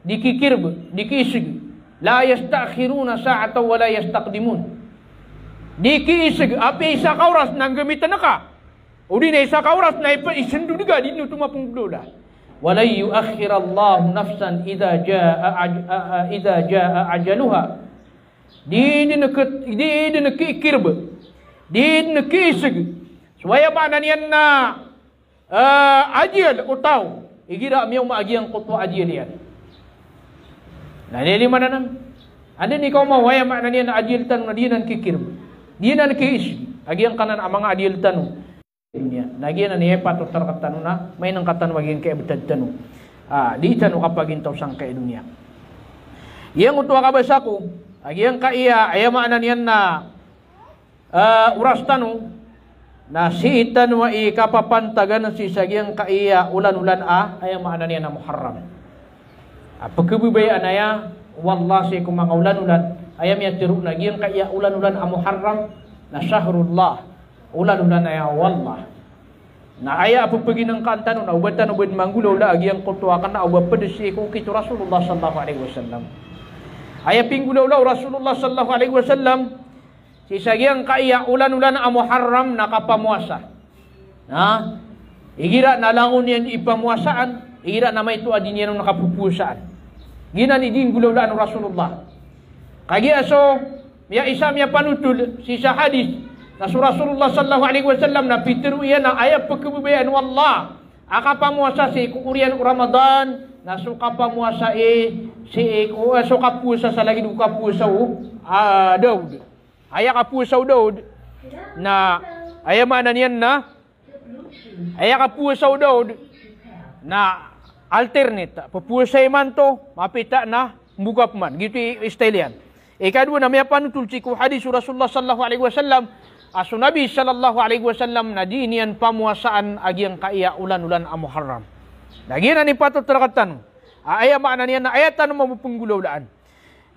dikikirb, dikisig. La yastakhiruna sa'atan wa la yastaqdimun. Dikisig api isa kauras nang gamitan na ka. O di na isa kauras na isindu diga di no tumapong blola. Wa la yuakhirallahu nafsan idza jaa ajaluha. Di nak kirba. Di nak isig. Supaya maknanya na ajil utau. Igira miyaw maagiang kutwa ajil yan. Nah, ini mana nam? Ada ni kau mau waya maknanya na ajil tanu na dinan kikirba. Dinan kiisig. Agiang kanan amang ajil tanu. Nagian na niya patut terkatanu na may nang katan wagin kay betad tanu. Di tanu kapag intaw sang kay dunia. Yang utwa kabasa ko, agiang kaiya ay maanan yan na uras tanu na si tanu ay kapapantagan si sagiang kaiya ulan-ulan ay maanan yan na Muharram. Pagkabubayaan aya wallah si kung mga ulan-ulan ayam ya tiru na agiang kaiya ulan-ulan a Muharram na syahrullah. Ulan-ulan ay wallah. Na aya apapagi ng kantan na ubatan ubad manggulaw la agyang kultuakan na ubapedesi ko kito Rasulullah sallallahu alaihi wasallam. Aya pinggulaw la Rasulullah sallallahu alaihi wasallam si sagyang kaya ulan-ulan a Muharram nakapamuasa. Na igira na langon yan ipamuasaan, igira na may tuadin yan nakapupusaan. Gina ni din gulaw la Rasulullah. Kagi aso miya isa miya panutul si sa hadis na Rasulullah sallallahu alaihi wasallam na pitiru iyan na ayat pagkabubayan wallah akapamuasa si kurian Ramadan na suka pamuasa si suka puasa sa lagi duka puasa Daud aya ka puasa Daud na aya mana niyan na aya ka puasa Daud na alternate papuasa man to mapita na mbugap man gitu istilyan ikadua na may panutul si hadis Rasulullah sallallahu alaihi wasallam aso Nabi sallallahu alaihi wasallam na dinian pamuasaan agyang kaiya ulan-ulan a Muharram. Nagiyan ni patut terkatan. Aya makna niya na ayatan mapupunggulawlaan.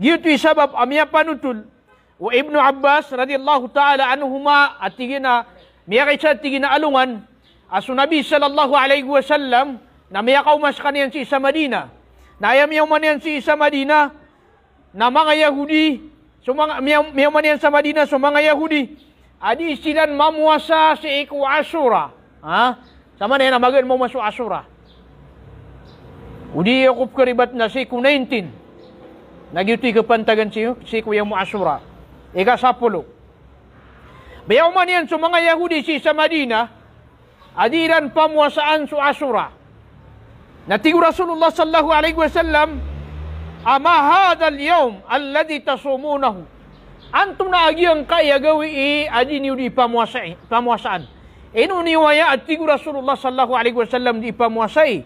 Gitu sabab amya panutul wa Ibnu Abbas radhiyallahu taala anhuma atigina miya kaysa tigina alungan aso Nabi sallallahu alaihi wasallam na miya kaumas kaniyan si isa Madina. Na ayam yaw man yan si isa Madina na mga Yahudi so mga miya man yan sa Madina so mga Yahudi adi silan mamuasa si iku Ashura. Sama na yan, magan mo masu Ashura. Udi akup karibat na si iku 19. Nagyuti kapantagan si iku yung mo Ashura. Ika 10. Bayaw man yan so mga Yahudi si sa Madina, adiran pamuasaan su Ashura. Natigo Rasulullah sallallahu alaihi wasallam, ama hadal yawm alladhi tasumunahu. Antum na agyang kaya gawi adi niyo di pamuasaan. Ino niwaya at tigo Rasulullah sallallahu alaihi wasallam di pamuasai.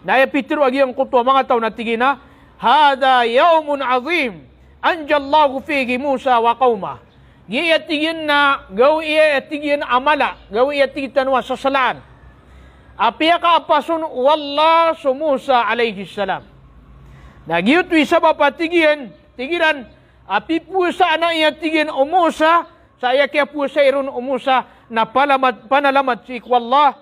Na ya pitro agyang kutwa mga tao na tigina, hada yawmun azim anjallahu fihi Musa wa qaumah. Giya tigin na gawi tigin amala, gawi tigin tanwa sa salaan. Apia ka apasun wallah su Musa alaihi salam. Nagyutu isabab atigian api puasa na iya tigin umusa saya kaya puasa irun umusa na panalamat si ikwallah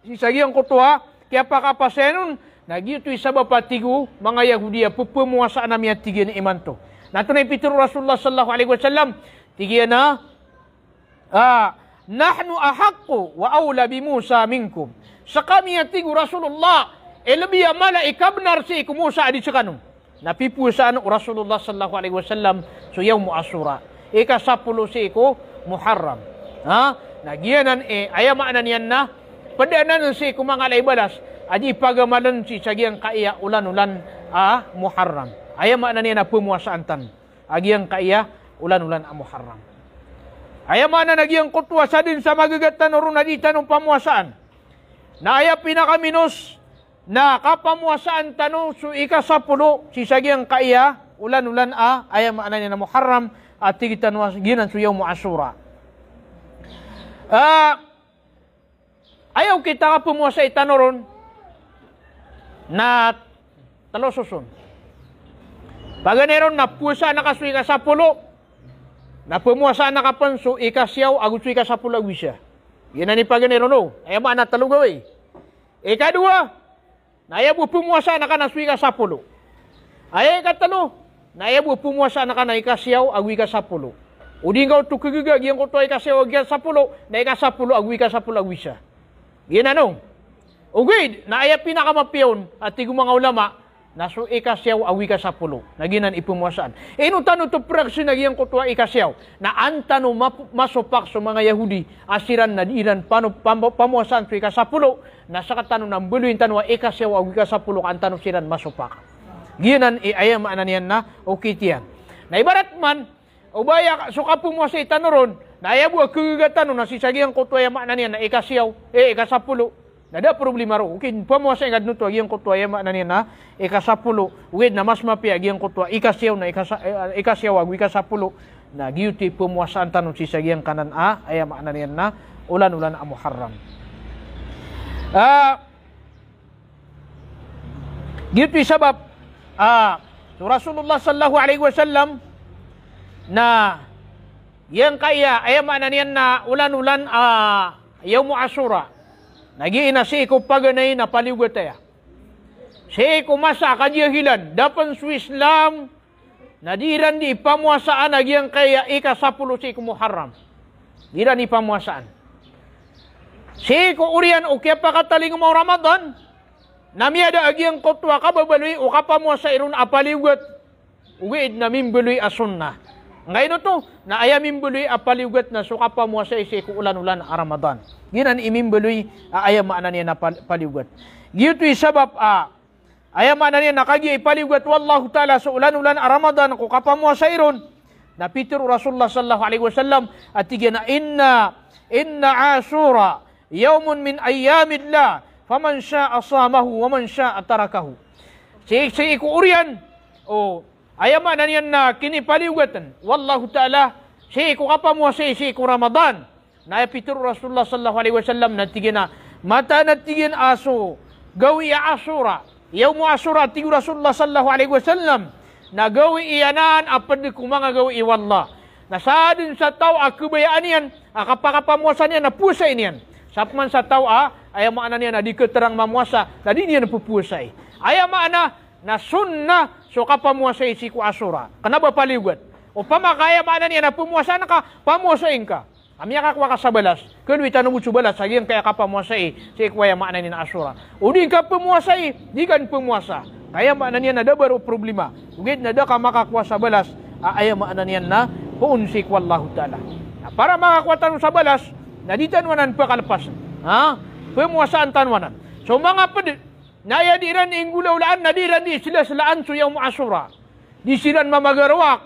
si sagyang kutwa kaya pakapasenun nagyutu isabab patigu mga Yahudiya pupumuasa na miya tigin iman to. Nato na ipituro Rasulullah sallallahu alaihi wasallam tigin na nahnu ahaqqu wa awla bi Musa minkum. Sa kami tigu Rasulullah lebih amala ikabnar si iku Musa adi sekanung. Napipuasaan Rasulullah sallallahu alaihi wasallam so yaum Ashura. Ika 10 si iku Muharram. Nagianan aya makna niyan na padanan si iku mga laibalas adi pagamalan si sagyang kaiya ulan-ulan Muharram. Aya makna niyan na pumuasaan tan. Agyang kaiya ulan-ulan Muharram. Aya makna nagyang kutwa sa din sa magagatan ron naditan ng pamuasaan. Na aya pinakaminos na kapamuasaan tanong so ika 10 si sagyang kaiya ulan-ulan aya maana niya na Muharram at tigitan ginan so yaum Ashura. Ayaw kita ka pumuasa itanoron na talososon. Paganeron na pusa na kasuy ka 10 na pumuasa na kapanso ika siyaw agutsuy ka 10 agwisya. Ginan ni paganeron no. Aya maana talugaw Ika 2 naya bu pumuasa na ka na suwi ka 10. Ay katalo, naya bu pumuasa na ka na ikasyaw agwi ka 10. Uding kau tukigiga giyang ko to ikasyaw agwi ka 10, na ika 10 agwi ka 10 agwi siya. Ginanong. Ugid, na aya pinakamapiyon at tigo mga ulama, naso ikasyaw awi ka sa pulo. Naginan ipumuasaan. Inong tanong to praksi nagyang kutwa ikasyaw. Na antano masupak sa mga Yahudi. Asiran na diiran pamuasaan sa ikasapulo. Nasa katano ng buluin tanwa ikasyaw awi ka sa pulo. Antano siran masupak. Ginan ayam ananian na okitian. Na ibarat man, ubaya suka pumuasa itanuron. Na ayabu kegagatan na sisagiang kutwa yung ananian na ikasyaw. Ikasapulo. Nada problema ro. Okay, pamuasa nga dito agiyang kutwa yung na niya na ikasapulo. Wid na mas mapi agiyang kutwa ikasyaw na ikasyaw ag ikasapulo na giyuti pamuasaan tanon si sagiyang kanan ayam na niya na ulan-ulan Muharram. Giyuti sabab so Rasulullah sallallahu alaihi wasallam na yang kaya ayam na niya na ulan-ulan Yaum Ashura. Nagiina si ko paganay na paliwat tayo. Si ko masa kadyahilan, dapan su Islam, nadiran di pamuasaan nagyang kaya ikasapulo si ko Muharram. Diran di pamuasaan. Si ko urian o kaya pakataling mo Ramadan, namiyada agyang kotwa kababaloy o kapamuasa irun apaliwat, uwid na mimbaloy asunna. Ngayon to, na ayamin buloy apaliwat na suka pa mo sa isi ko ulan-ulan Ramadan. Ginan imimbuloy ayam na niya na paliwat. Gito sabab ayam na niya nakagi ipaliwat wallahu ta'ala sa ulan-ulan Ramadan ko kapamo sa iron. Na Peter Rasulullah sallallahu alaihi wasallam at tigana inna Ashura yawmun min ayyamillah faman sya'a samahu wa man sya'a tarakahu. Si ko urian ayama na niyan na kinipaliwatan. Wallahu ta'ala, si ko kapamo si ko Ramadan. Na Peter Rasulullah sallallahu alaihi wasallam na tigina, mata na tigin aso, gawi Ashura. Yaum Ashura, tigo Rasulullah sallallahu alaihi wasallam, na gawi iyanan, apad ko mga gawi wallah. Nasadin sa tao, akubayaan yan, kapakapamuasan yan, na pusay niyan. Sapman sa tao, ayama na niyan, na di keterang mamuasa, na di niyan pupusay. Ayama na sunnah, so kapamuasa isi ko Ashura. Kenapa paliwat? O pamakaya mana niya na pumuasa na ka, pamuasain ka. Amya kakwa ka sa balas. Kung itanong mo sa balas, saging kaya kapamuasai, si kuwaya mana niya na Ashura. O di ka pumuasai, di kan pumuasa. Kaya mana niya na dabar o problema. Ugit na da ka makakuha sa balas, ayam mana niya na puun si Wallahu ta'ala. Para makakuha tanong sa balas, na di tanwanan pa kalpas. Pumuasaan tanwanan. So mga pedit, naya diran inggulaw-laan, nadiran di sila-silaan so Yaum Ashura. Di silan mamagarwak,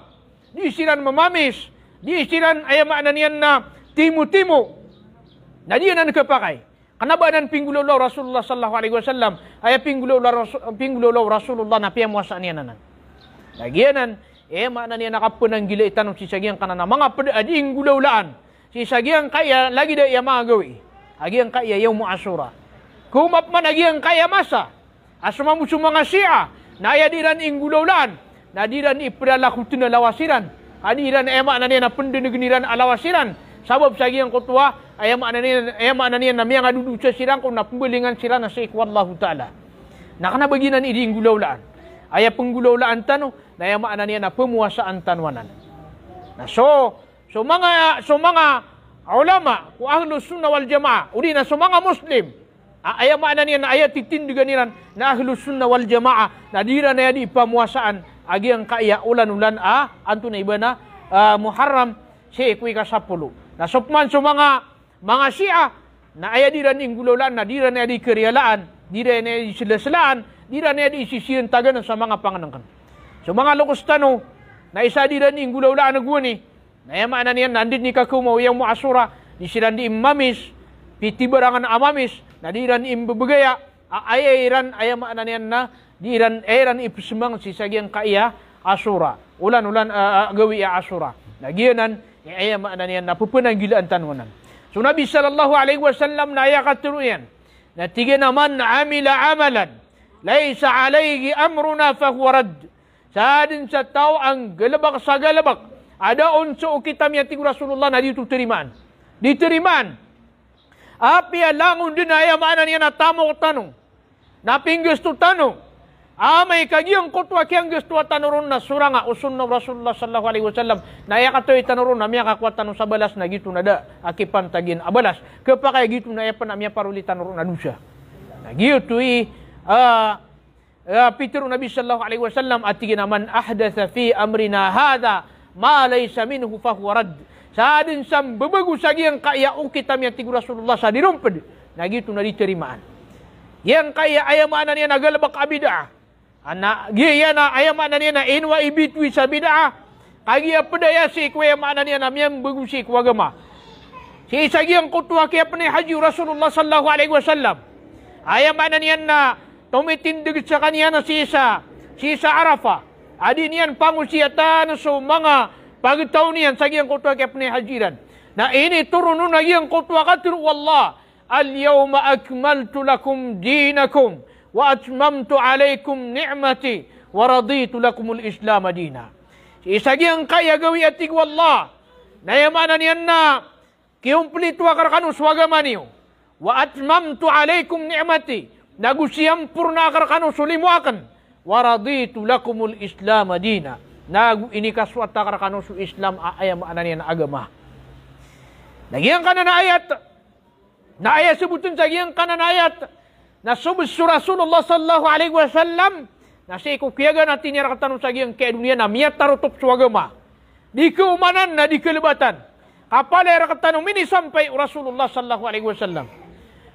di silan mamamis, di silan ayama na niyan na timu-timu. Nadiyan kapakay. Kanaba nan pinggulaw Rasulullah sallallahu alaihi wasallam, ay pinggulaw Rasulullah na piyamuasaan niya nanan. Nagiyanan, na niya nakapunang gila itanong si sagyang kanana, mga padaadi inggulaw-laan. Si sagyang kaya, lagi da iya mga gawi. Agyang kaya Yaum Ashura. Kumap man agyang kaya masa. Asuma mo mga siya. Nayadiran inggulawlan. Nadiran ipralakutin na lawasiran. Adiran ema na niya na pendinigniran alawasiran. Sabab sa agyang kutwa, ema na niya na miya nga dudutsa siran kung napumbilingan siran na sa ikwallahu ta'ala. Nakanabaginan idi inggulawlan. Aya penggulawlaan tano, na ema na niya na pumuasaan tanwanan. So mga ulama, ku ahlus sunnah wal jamaah, udi na so mga muslim, ayama na niya na ayat titindigan niran na ahlus sunnah wal jamaah, na dira na yan ipamuasaan, agi ang kaya ulan-ulan anto na iba na Muharram, si ikwi kasapulo. Na sopman so mga siya, na ayat dira ni inggulawlaan, na dira na yan ikariyalaan, dira na yan isilasalaan, dira na yan isisiyantagan sa mga panganangkan. So mga lukos tano, na isa dira ni inggulawlaan na guwani, nayama na niyan, nandit ni kakumaw yung Ashura, di sila di imamis, pitibarangan amamis, na di ran imbubugaya, ayairan ayama na niyan na, di ran ayran ipisimang si sagyang kaya Ashura. Ulan-ulan gawi Ashura. Nagiyanan, ayama na niyan na pupunang gilaan tanwanan. So Nabi sallallahu alaihi wasallam na ayakaturo yan, na tiga naman na amila amalan, laysa alayhi amruna fahuwa rad. Sa din sa tao ang galabak sa galabak, ada unso kita miyati Rasulullah na dito terimaan. Diterimaan. Api alangon din ay amana niya na tamo tanong. Naping gusto tanong. May kagiyang kutwa kiyang gusto tanong na suranga usun na Rasulullah sallallahu alaihi wasallam. Naya katoy tanong na miya kakwat tanong sa balas na gitu na da akipan tagin abalas. Kapakay gitu na yapan na miya paruli tanong na dusya. Gitu Peter Nabi sallallahu alaihi wasallam atigina man ahdatha fi amrina hadha ma laysa minhu fahuwa rad. Sadin sam bebagus lagi yang kaya kita miya tigu Rasulullah sa dirumped. Gitu na diterimaan. Yang kaya ayam mana niya nagalabak abidah. Anak giya na ayam mana niya na inwa ibitwi sa bidah. Kaya pedaya si kuya mana niya na miyang bagusi kuwagama. Si isa giyang kutuwa kaya panay haji Rasulullah sallallahu alaihi wasallam. Ayam mana niya na tumitindig sa kanya na si isa Arafah. Adi niyan pangusiatan so mga pagtaw niyan sa giyang kutuwa kaya panay hajiran. Na ini turunun na giyang kutuwa katiru wallah. Al-yawma akmaltu lakum dinakum wa atmamtu alaykum ni'mati wa raditu lakumul islam dina. Si isa giyang kaya gawi atig wallah. Nayamanan niyan na kiumplito akarkano swagama niyo. Wa atmamtu alaykum ni'mati. Nagusiyampur na akarkano sulimu akan. Wa raditu lakumul islam dina. Inikaswat akarkano su islam ayamanan niyan agama. Nagyang kanan na ayat. Na ayat sebutin sa giyang kanan ayat. Na subis Rasulullah sallallahu alaihi wasallam. Na si ikukiyaga natin niya katanong sa giyang kaya dunia na miyat tarutok suagama. Di keumanan na di kelebatan. Kapal ay katanong mini sampai Rasulullah sallallahu alaihi wasallam.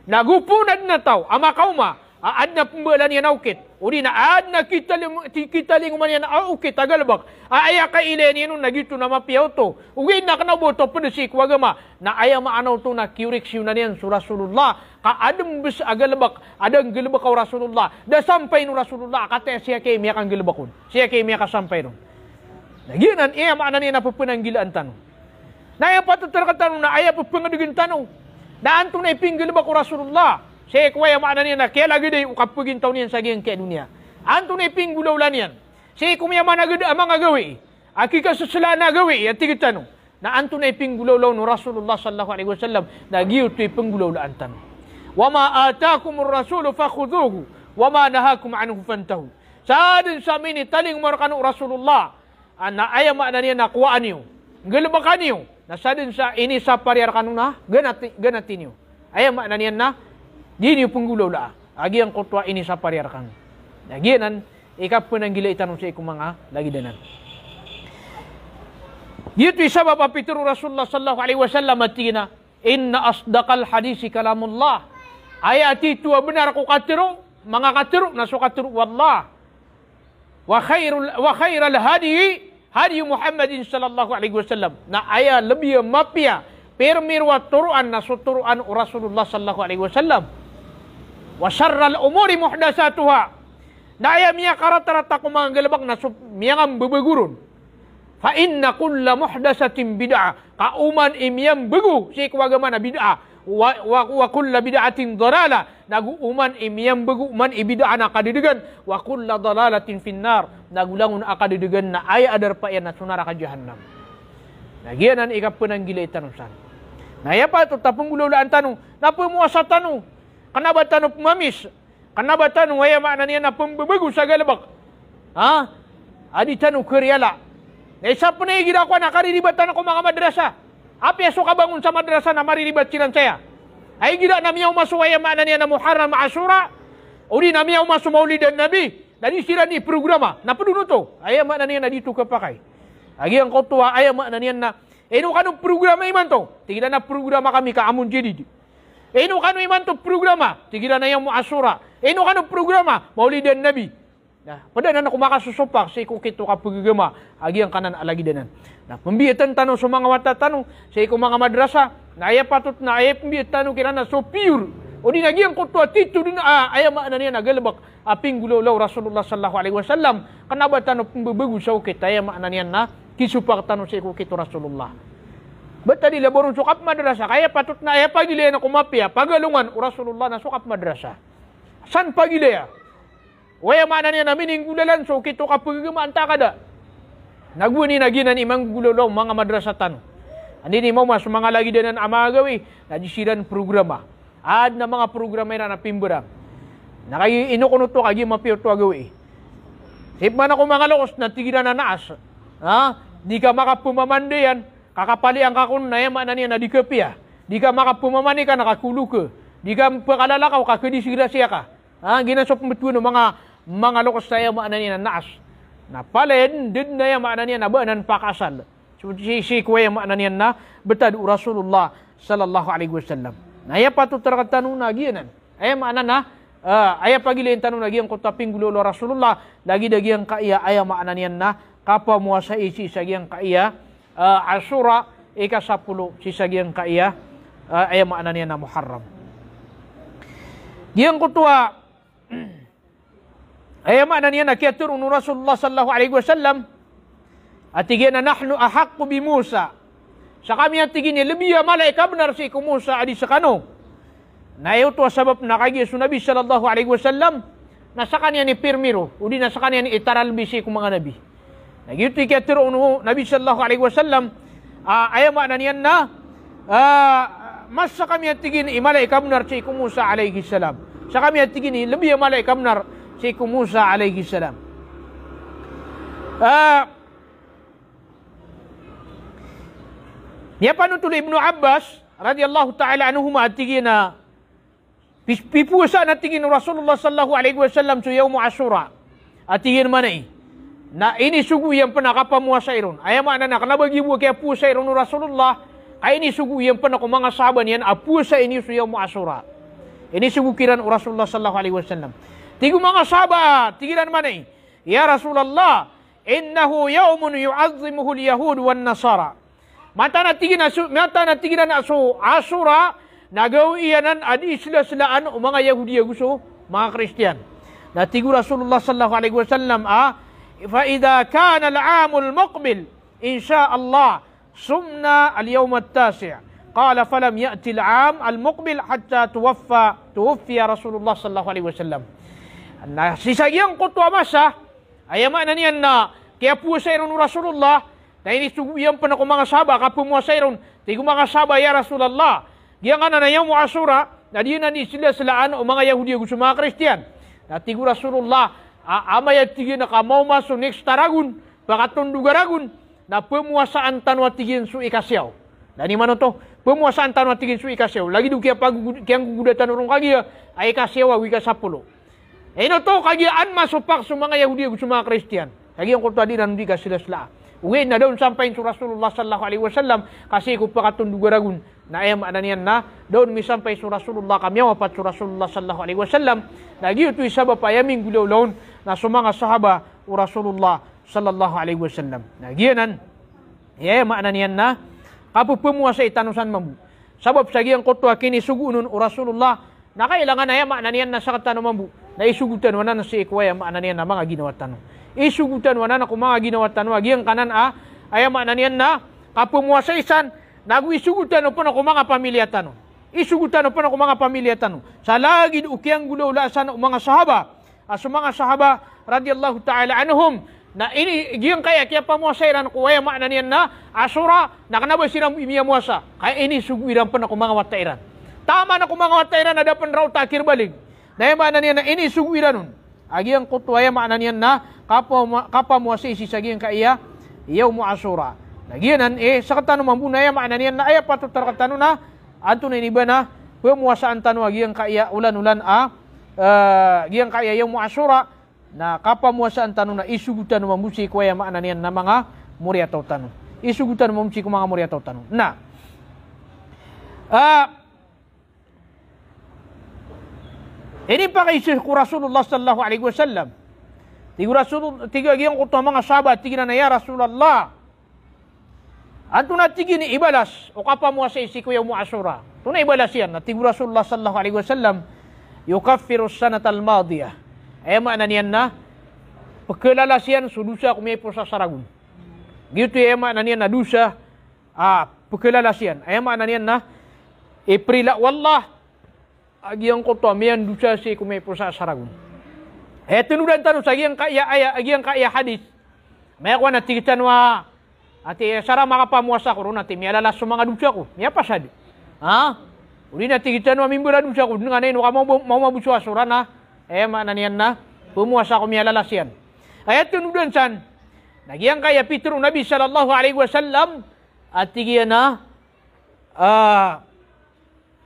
Nagupunad na tao, ama kauma, aad na pembalan niya naukit. Udi na aad na kita linguman niya na aukit, agalbak. Aaya ka ile niya nun, nagito na mapiyaw to. Ugin na kanaboto, pedesi kuwagama. Na aya maanaw to na kiuriksyon na niyan sa Rasulullah. Kaadam bis agalbak, adang galbak ka Rasulullah. Da sampay no Rasulullah, kata siya kay miya kang galbakon. Siya kay miya kasampay nun. Naginan, iya maana niya napupunanggilaan tanong. Na aya patutar ka tanong na aya pupungadigin tanong. Daan to na ipinggalbak ko Rasulullah. Siya kuwaya maana niya na kaya lagi day ukapugin taon niyan sa giyang kaya dunia. Anto na ipinggulawlan niyan. Siya kumaya managada ang mga gawi. Aki ka susala na gawi. At tigit tanong. Na anto na ipinggulawlaw no Rasulullah sallallahu alaihi wasallam. Nagiyo to ipinggulawlaan tanong. Wama atakumur rasulu fakhuduhu. Wama nahakum anhu fantahu. Sadin sa mini taling marakano Rasulullah. Na aya maana niya na kuwaan niyo. Galabakan niyo. Nasadin sa ini sa pariyar kanuna, ganatin niyo. Aya maana niyan na, di niyo penggulaw la. Agi ang kutwa ini sa pariyar kan. Nagianan, ikap po nang gila itanong sa ikong mga lagidanan. Dito isabab apituro Rasulullah sallallahu alaihi wasallam at tina, inna asdaqal hadisi kalamullah. Ayat itu benar ko katiro, mga katiro, naso katiro wallah. Wa khairal hadi Muhammadin sallallahu alaihi wasallam. Na aya lebih mapia permirwa turuan na suturuan Rasulullah sallallahu alaihi wasallam. Wa syarral umuri muhdatsatuha. Na aya miya karata-rata ko mga galabak na miyang bebegurun. Fa inna kulla muhdatsatin bid'ah. Kauman imyang begu si kuwagama na bid'ah. Wa kulla bid'atin dhalala. Naguuman imyang begu man ibid'ah na kadidigan. Wa kulla dhalalatin finnar. Nagulangun akadidigan na ay adar pa yan na sunara ka jahannam. Nagianan ikap po ng gila itanong san. Naya pa ito tapong gulaulaan tanong. Napumuasa tanong. Kanaba tanong pumamis. Kanaba tanong waya maana niya na pembebagu sa galabak. Ha? Adi tanong kuryala. Isa po na igida ko na kariribatan ako mga madrasa. Api aso ka bangun sa madrasa na mariribat silang saya. Ay gida na miyaw masuwaya maana niya na Muharram Ashura. O di na miyaw masumaulidan Nabi. Dadi sila ni programa. Napaduno to. Ayaw maana niya na dito kapakay. Agi ang kotua ayaw maana niya na eno kanong programa iman to. Tigila na programa kami ka amon jidid. Eno kanong iman to programa. Tigila na yung Ashura. Eno kanong programa. Maulidan Nabi. Nah, pada na kumakasusuppak sa ikukito ka pagigama, agi ang kanan alagidanan. Nah, pembiatan tanong sa mga wata tanong, sa ikong mga madrasa, na aya patut na aya pembiatan tanong kirana so pure. O di nagi ang kutwa tito din aya maana niya nagalabak aping gulaw Rasulullah sallallahu alaihi wasallam, kanaba tanong pembebagu sa ukit, aya maana niya na kisupak tanong sa ikukito Rasulullah. Ba't tadi laborong sukap madrasa, kaya patut na aya pagilaya na kumapya, pagalungan Rasulullah na sukap madrasa. San pagilaya? Waya mana niya namin yung gulalan, so kito kapag anta kada. Nagwani na ginan imang gulalaw mga madrasatan. Andi ni mo mas mga lagi din ang amagawi, nadisiran programa. Ad na mga programa na napimburang. Nakayi inukunot to kagi mapiyo to agawi. Sip man ako mga lokos na tigilan na naas. Ha? Di ka makapumamande yan, kakapali ang kakun na yaman na niya na di kapiya. Di ka makapumamani ka, nakakulu ka. Di ka pagkalalakaw ka, kudisgrasya ka. Ginasop betul mga lokos saya makna niya naas. Napalen, din na yung makna niya na ba nan pakasal. Si kuya makna niya na betad Rasulullah sallallahu alaihi wasallam. Naya patut terkatanu na gianan. Ay makna na aya pagilin tanong lagi ang kutaping gulo Rasulullah lagi dagiang kaya aya makna niya na kapa muasa isi sagiang kaya Ashura ika-10 si sagiang kaya aya makna niya na Muharram. Giang kutua aya makna niya na kiatur Rasulullah sallallahu alaihi wasallam atigina nahnu ahaqqu bi Musa. Sa kami atigin lebih malaika benar si Musa adi sakano. Na ito sabab na kagi Nabi sallallahu alaihi wasallam nasa kanya ni pirmiro udi nasa kanya ni itaral bisi ku mga nabi. Nagito kiatur Nabi sallallahu alaihi wasallam aya makna niya na mas sa kami atigin malaika benar si Musa alaihi salam. Sa kami atigin lebih malaika benar si Musa alaihi salam. Niya panutul Ibnu Abbas radhiyallahu taala anhuma atigina pipuasa natigin Rasulullah sallallahu alaihi wasallam su yaum Ashura. Atigin manai. Na ini sugu yang pernah kapamuasa irun. Aya makna na kana bagi buah kaya puasa irun Rasulullah. Ay ini sugu yang pernah ko mga sahabat yan apuasa ini su yaum Ashura. Ini sugu kiran Rasulullah sallallahu alaihi wasallam. Tigu mga sahabat, tigiran manai. Ya Rasulullah, innahu yaumun yu'azzimuhu al-yahud wan nasara. Mata na tigiran asu Ashura nagawianan adi sila-silaan o mga Yahudi gusto mga Kristiyan. Na tigu Rasulullah sallallahu alaihi wasallam fa idza kana al-aamul muqbil insya Allah sumna al-yawm at-tasi'. Qala falam ya'ti al-aam al-muqbil hatta tuwaffiya Rasulullah sallallahu alaihi wasallam. Na sisagyang kutwa masa ay makna niyan na kaya puasa iron Rasulullah na ini suguyan pa na kung mga sahaba kapumuasa iron tigo mga sahaba ya Rasulullah diyan nga na yung Ashura na diyan na ni sila-silaan o mga Yahudi gusto mga Kristiyan na tigo Rasulullah amay at tigin na kamaw maso next taragun pakatundugaragun na pemuasaan tanwa tigin su ikasyaw na ni mano to pemuasaan tanwa tigin su ikasyaw lagi do kaya pag kiyang gugudatan urong kagiya ay ikasyaw wika 10. Ino to kagiaan masupak sa mga Yahudi gusto mga Kristiyan. Kagiyan ko tadi nan di ka sila. Uwi na daw sampai sa Rasulullah sallallahu alaihi wasallam kasi ko pakatundugaragun na ayam ananian na daw mi sampai sa Rasulullah kami wapat sa Rasulullah sallallahu alaihi wasallam lagi ito isaba pa yaming gulaw-lawn na sa mga sahaba o Rasulullah sallallahu alaihi wasallam. Nagiyanan ayam ananian na kapo pemuasa itanusan mambu. Sabab sa giyang kotwa kini sugunun o Rasulullah na kailangan ayam ananian na sa katano mambu. Na isugutan wana na si ikwaya maana niyan na mga ginawa tanong. Isugutan wana na kung mga ginawa tanong agiyang kanan aya maana niyan na kapumuasa isan nag-isugutan po na kung mga pamilya tanong. Isugutan po na kung mga pamilya tanong. Sa lagi ukyang gulaulasan o mga sahaba sa mga sahaba radiyallahu ta'ala anhum na ini giyang kaya pamuasa iran kuwaya maana niyan na Ashura na kanaba silang imiyamuasa kaya ini suguiran po na kung mga watairan. Tama na kung mga watairan na dapat raw takir balik. Dahil makna niya na ini suguiran nun. Agi ang kutwaya makna niya na kapa muasi si saging kaiya yaum Ashura. Nagianan sa katano mambunaya makna niya na aya patut terkatano na anto na iniba na pemuasaan tano agi ang kaiya ulan-ulan agi ang kaiya yaum Ashura na kapa muasaan tano na isugutan mamusi kuwaya makna niya na mga murya taw tano. Isugutan mamusi ko mga murya taw tano. Na ini pakai ku Rasulullah sallallahu alaihi wasallam. Tiga giyang kuto mga sahabat tigina na ya Rasulullah. Anto na tigini ibalas o kapamuasa isi ko yung Ashura. Tuna ibalas yan na tigu Rasulullah sallallahu alaihi wasallam yukaffiru sanata al-madiyah. Ay makna niyan na pagkalalas yan sudusa kumay po sa saragun. Gitu ay makna niyan na dusa pagkalalas yan. Ay makna niyan na iprila wallah agiyang ko to miyan dusa si kumay po sa saragun. Tinudan tanong sa agiyang kaya hadis. May ako na tigitan wa ati sara makapamuasa ko ron ati mialalas sa mga dusa ko. Miya pasad. Uli na tigitan wa mimbura dusa ko. Nga na yun, mau mabuso asura na. Makna niyan na pumuasa ko mialalas yan. Tinudan san. Nagyang kaya Petro Nabi sallallahu alaihi wasallam at tigiyan na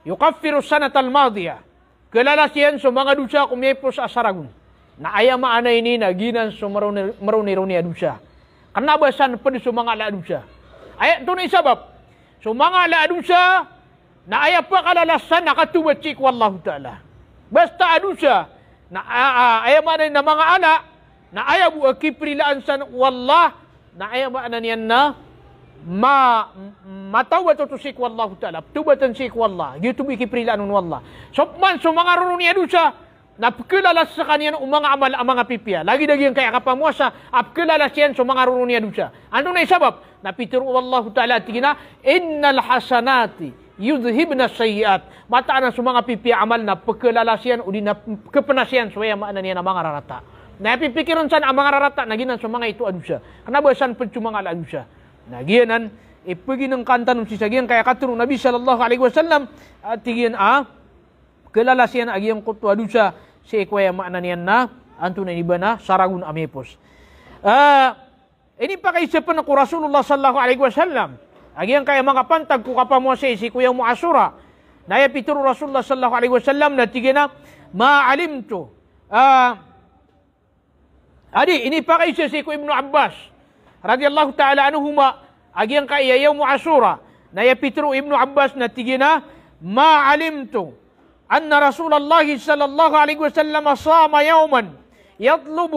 yukaffiru sanatal madiyah. Kelalasian so mga dusa kumiyepos sa saragun. Na aya maana ini naginan so maruni-runi dusa. Kenapa san pen so mga ala dusa? Ayat tu ni sabab. So mga ala dusa na aya pa kalalasan nakatubat cik wallahu ta'ala. Basta adusa na aya maana na mga ala na aya bu kiprilaan san wallah na aya maana niyan na matawat tu sik wallahu ta'ala. Tubatan sik wallah. Gitu bu kiprilaan wallah. So man so mga runi adusa napkilala sa kaniyan mga amal ang mga pipya. Lagi-lagi yang kaya kapamuasa, apkilala siyan sa mga rurunia dusa. Ano na isabab? Napitiru wallahu ta'ala tigina, innal hasanati yudhibna sayyiat. Mataan sa mga pipya amal na pagkilala siyan o di na kepenasiyan suwaya maanan niya na mga rarata. Napipikiran saan ang mga rarata naginan sa mga ito adusa. Kenapa saan pencumang ala adusa? Nagianan, ipagi ng kanta nung sisagian kaya katulong Nabi sallallahu alaihi wasallam at tigian kilala siyan agiyang kutu adusa si ikwaya makna niyan na anto na iba na saragun amepos. Ini pakai sepen ko Rasulullah sallallahu alaihi wasallam. Agiyang kaya mga pantag ko kapamo si kuya mo asura. Naya pituro Rasulullah sallallahu alaihi wasallam na tigina ma'alimtu. Ini pakai si ku Ibnu Abbas radhiyallahu taala anhuma agiyang kaya yaum asura. Naya pituro Ibnu Abbas na tigina ma'alimtu أن رسول الله صلى الله عليه وسلم صام يوما يطلب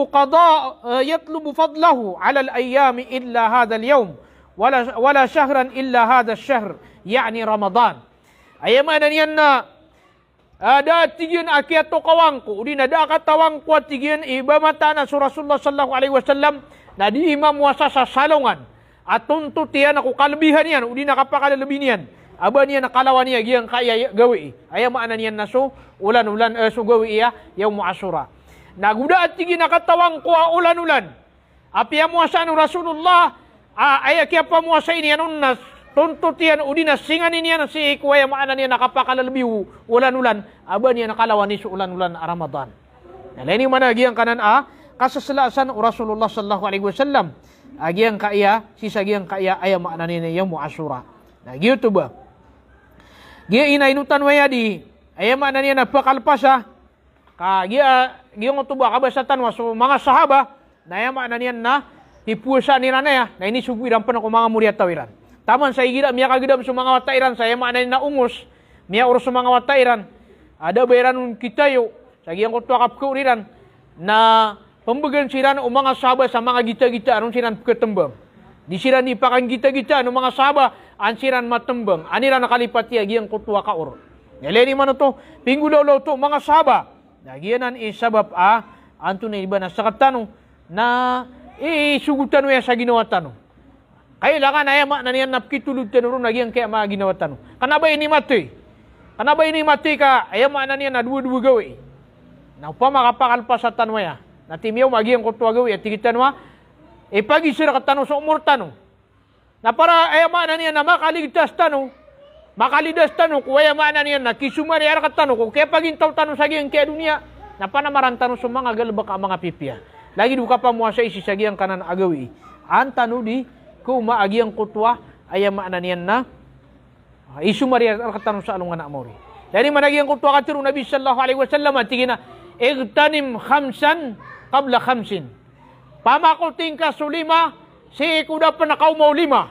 فضله على الأيام إلا هذا اليوم ولا شهرا إلا هذا الشهر يعني رمضان. أيام أن ينا ada tigian akiat to kawangku udina da katawangku tigian ibamata na Rasulullah sallallahu alaihi wasallam na di imam wasasa salongan atuntu tiyan aku kalebihan yan udina kapakala lebinian. Aba niya nakalawan niya giyang kaya gawi. Aya maana niyan naso ulan-ulan so gawi iya yaum Ashura. Naguda at tigi nakatawang ko ulan-ulan. Api amuasa no Rasulullah aya kaya pamuasa ini anon nas tuntut yan udina singan niya na si kuya maana niya nakapakalalbi ulan-ulan. Aba niya nakalawan ni so ulan-ulan Ramadan. Nalini mana giyang kanan kasasalasan Rasulullah sallallahu alaihi wasallam. Agiyang kaya sisa giyang kaya aya maana niya yaum Ashura. Nah gitu ba. Gia inainutan waya di aya mana niya napakalpasa ka gia ngotuba kabasatan waso mga sahaba na aya mana niya na hipusa ni ranaya na ini subuiran pa ko mga muryat tawiran taman sa igira miya kagidam sa mga watairan sa aya mana niya na ungos miya oros sa mga watairan ada bayaran kita yo sa giyang ko akap ko riran na pembagan siran o mga sahaba sa mga gita-gita aron siran ketembang di siran ipakan gita-gita no mga sahaba ansiran matembang anira nakalipat ya giyang kutwa kaur naleni man to pinggulaw to mga sahaba nagianan isabab anto na iba na sakatano na isugutan mo sa ginawa tano kailangan aya ma na niyan napkitulog tanuro nagyang kaya mga ginawa tano kanaba ini mati ka aya ma na niyan na duwa gawi na pa makapakalpasatan mo ya na timyaw magiyang kutwa gawi at tigitan mo pagi sira katano sa umur tano na para aya maana niya na makalidas tano kuya maana niya na kisumari ara katano ko kaya pagintaw tano sa giyang kaya dunia na panamaran tano sa mga galbak ang mga pipya lagi duka pa mo sa isi sa giyang kanan agawi an tano di ko maagiyang kutwa aya maana niya na isumari ara katano sa alungan na amori dali managiyang kutwa katiro Nabi sallallahu alaihi wasallam tigina igtanim khamsan qabla khamsin pamakuting ka sulima si kuda pa nakaumaw lima.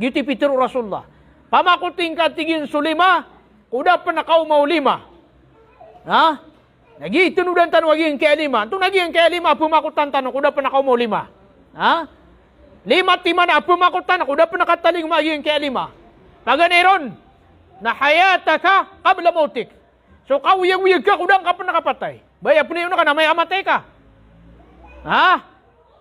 Giti pitiro Rasulullah. Pamakuting ka tigin sulima, kuda pa nakaumaw lima. Nagi tunudan tanu aging kaya lima. Ito naging kaya lima, pumakutan tanu, kuda pa nakaumaw lima. Lima tima na pumakutan, kuda pa nakataling maging kaya lima. Paganiron, na hayataka kabla mautik. So kawiyag-wiyag ka, kuda ka pa nakapatay. Baya puniyo na ka na may amatay ka.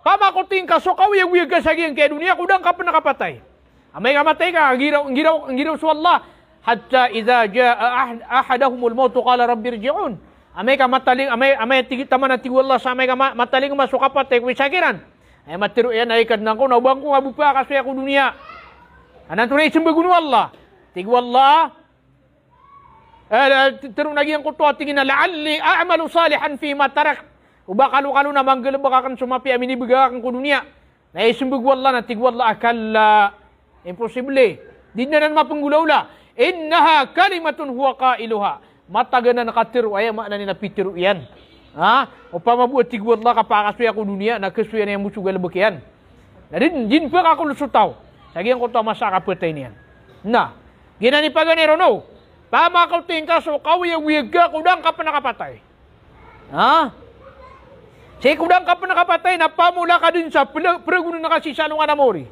Pamakuting ka, so kawiyag-wiyag ka sa giyang kaya dunia, kudang ka pa nakapatay. Amay kamatay ka, ang giraw sa Allah, hatta idha jaa ahadahumul mautu qala rabbi rji'un. Amay ka mataling, amay tigitaman na tigwallah sa amay ka mataling masukapatay, kwisakiran. Ay matiro yan, ay kadnang ko, naubang ko, abupa ka sa ako dunia. Anan tunay sumbagun Allah. Tigwallah, terung naging kutuwa, tingin na, la'alli a'malu salihan fi matarak. Uba kalu-kalu na manggalabakakan sumapi amini bagakan ko dunia. Na isumbag wallah na tigwallah akalla. Imposible. Di na nan mapanggulaw la. Innaha kalimatun huwa qailuha. Mataga na nakatiru ay makna ni napitiru yan. Upama buat tigbuat lah kapakasui aku dunia na kesuyan yang musuh galabakian. Jadi jin pa ako lusutaw. Sige ang kuto masaka patay niyan. Na, ginani paganero no. Pama kau tingka so kau yang wiga kudang ka pa nakapatay. Si kudang ka pa nakapatay na pamula ka din sa preguno na kasi salong anamori.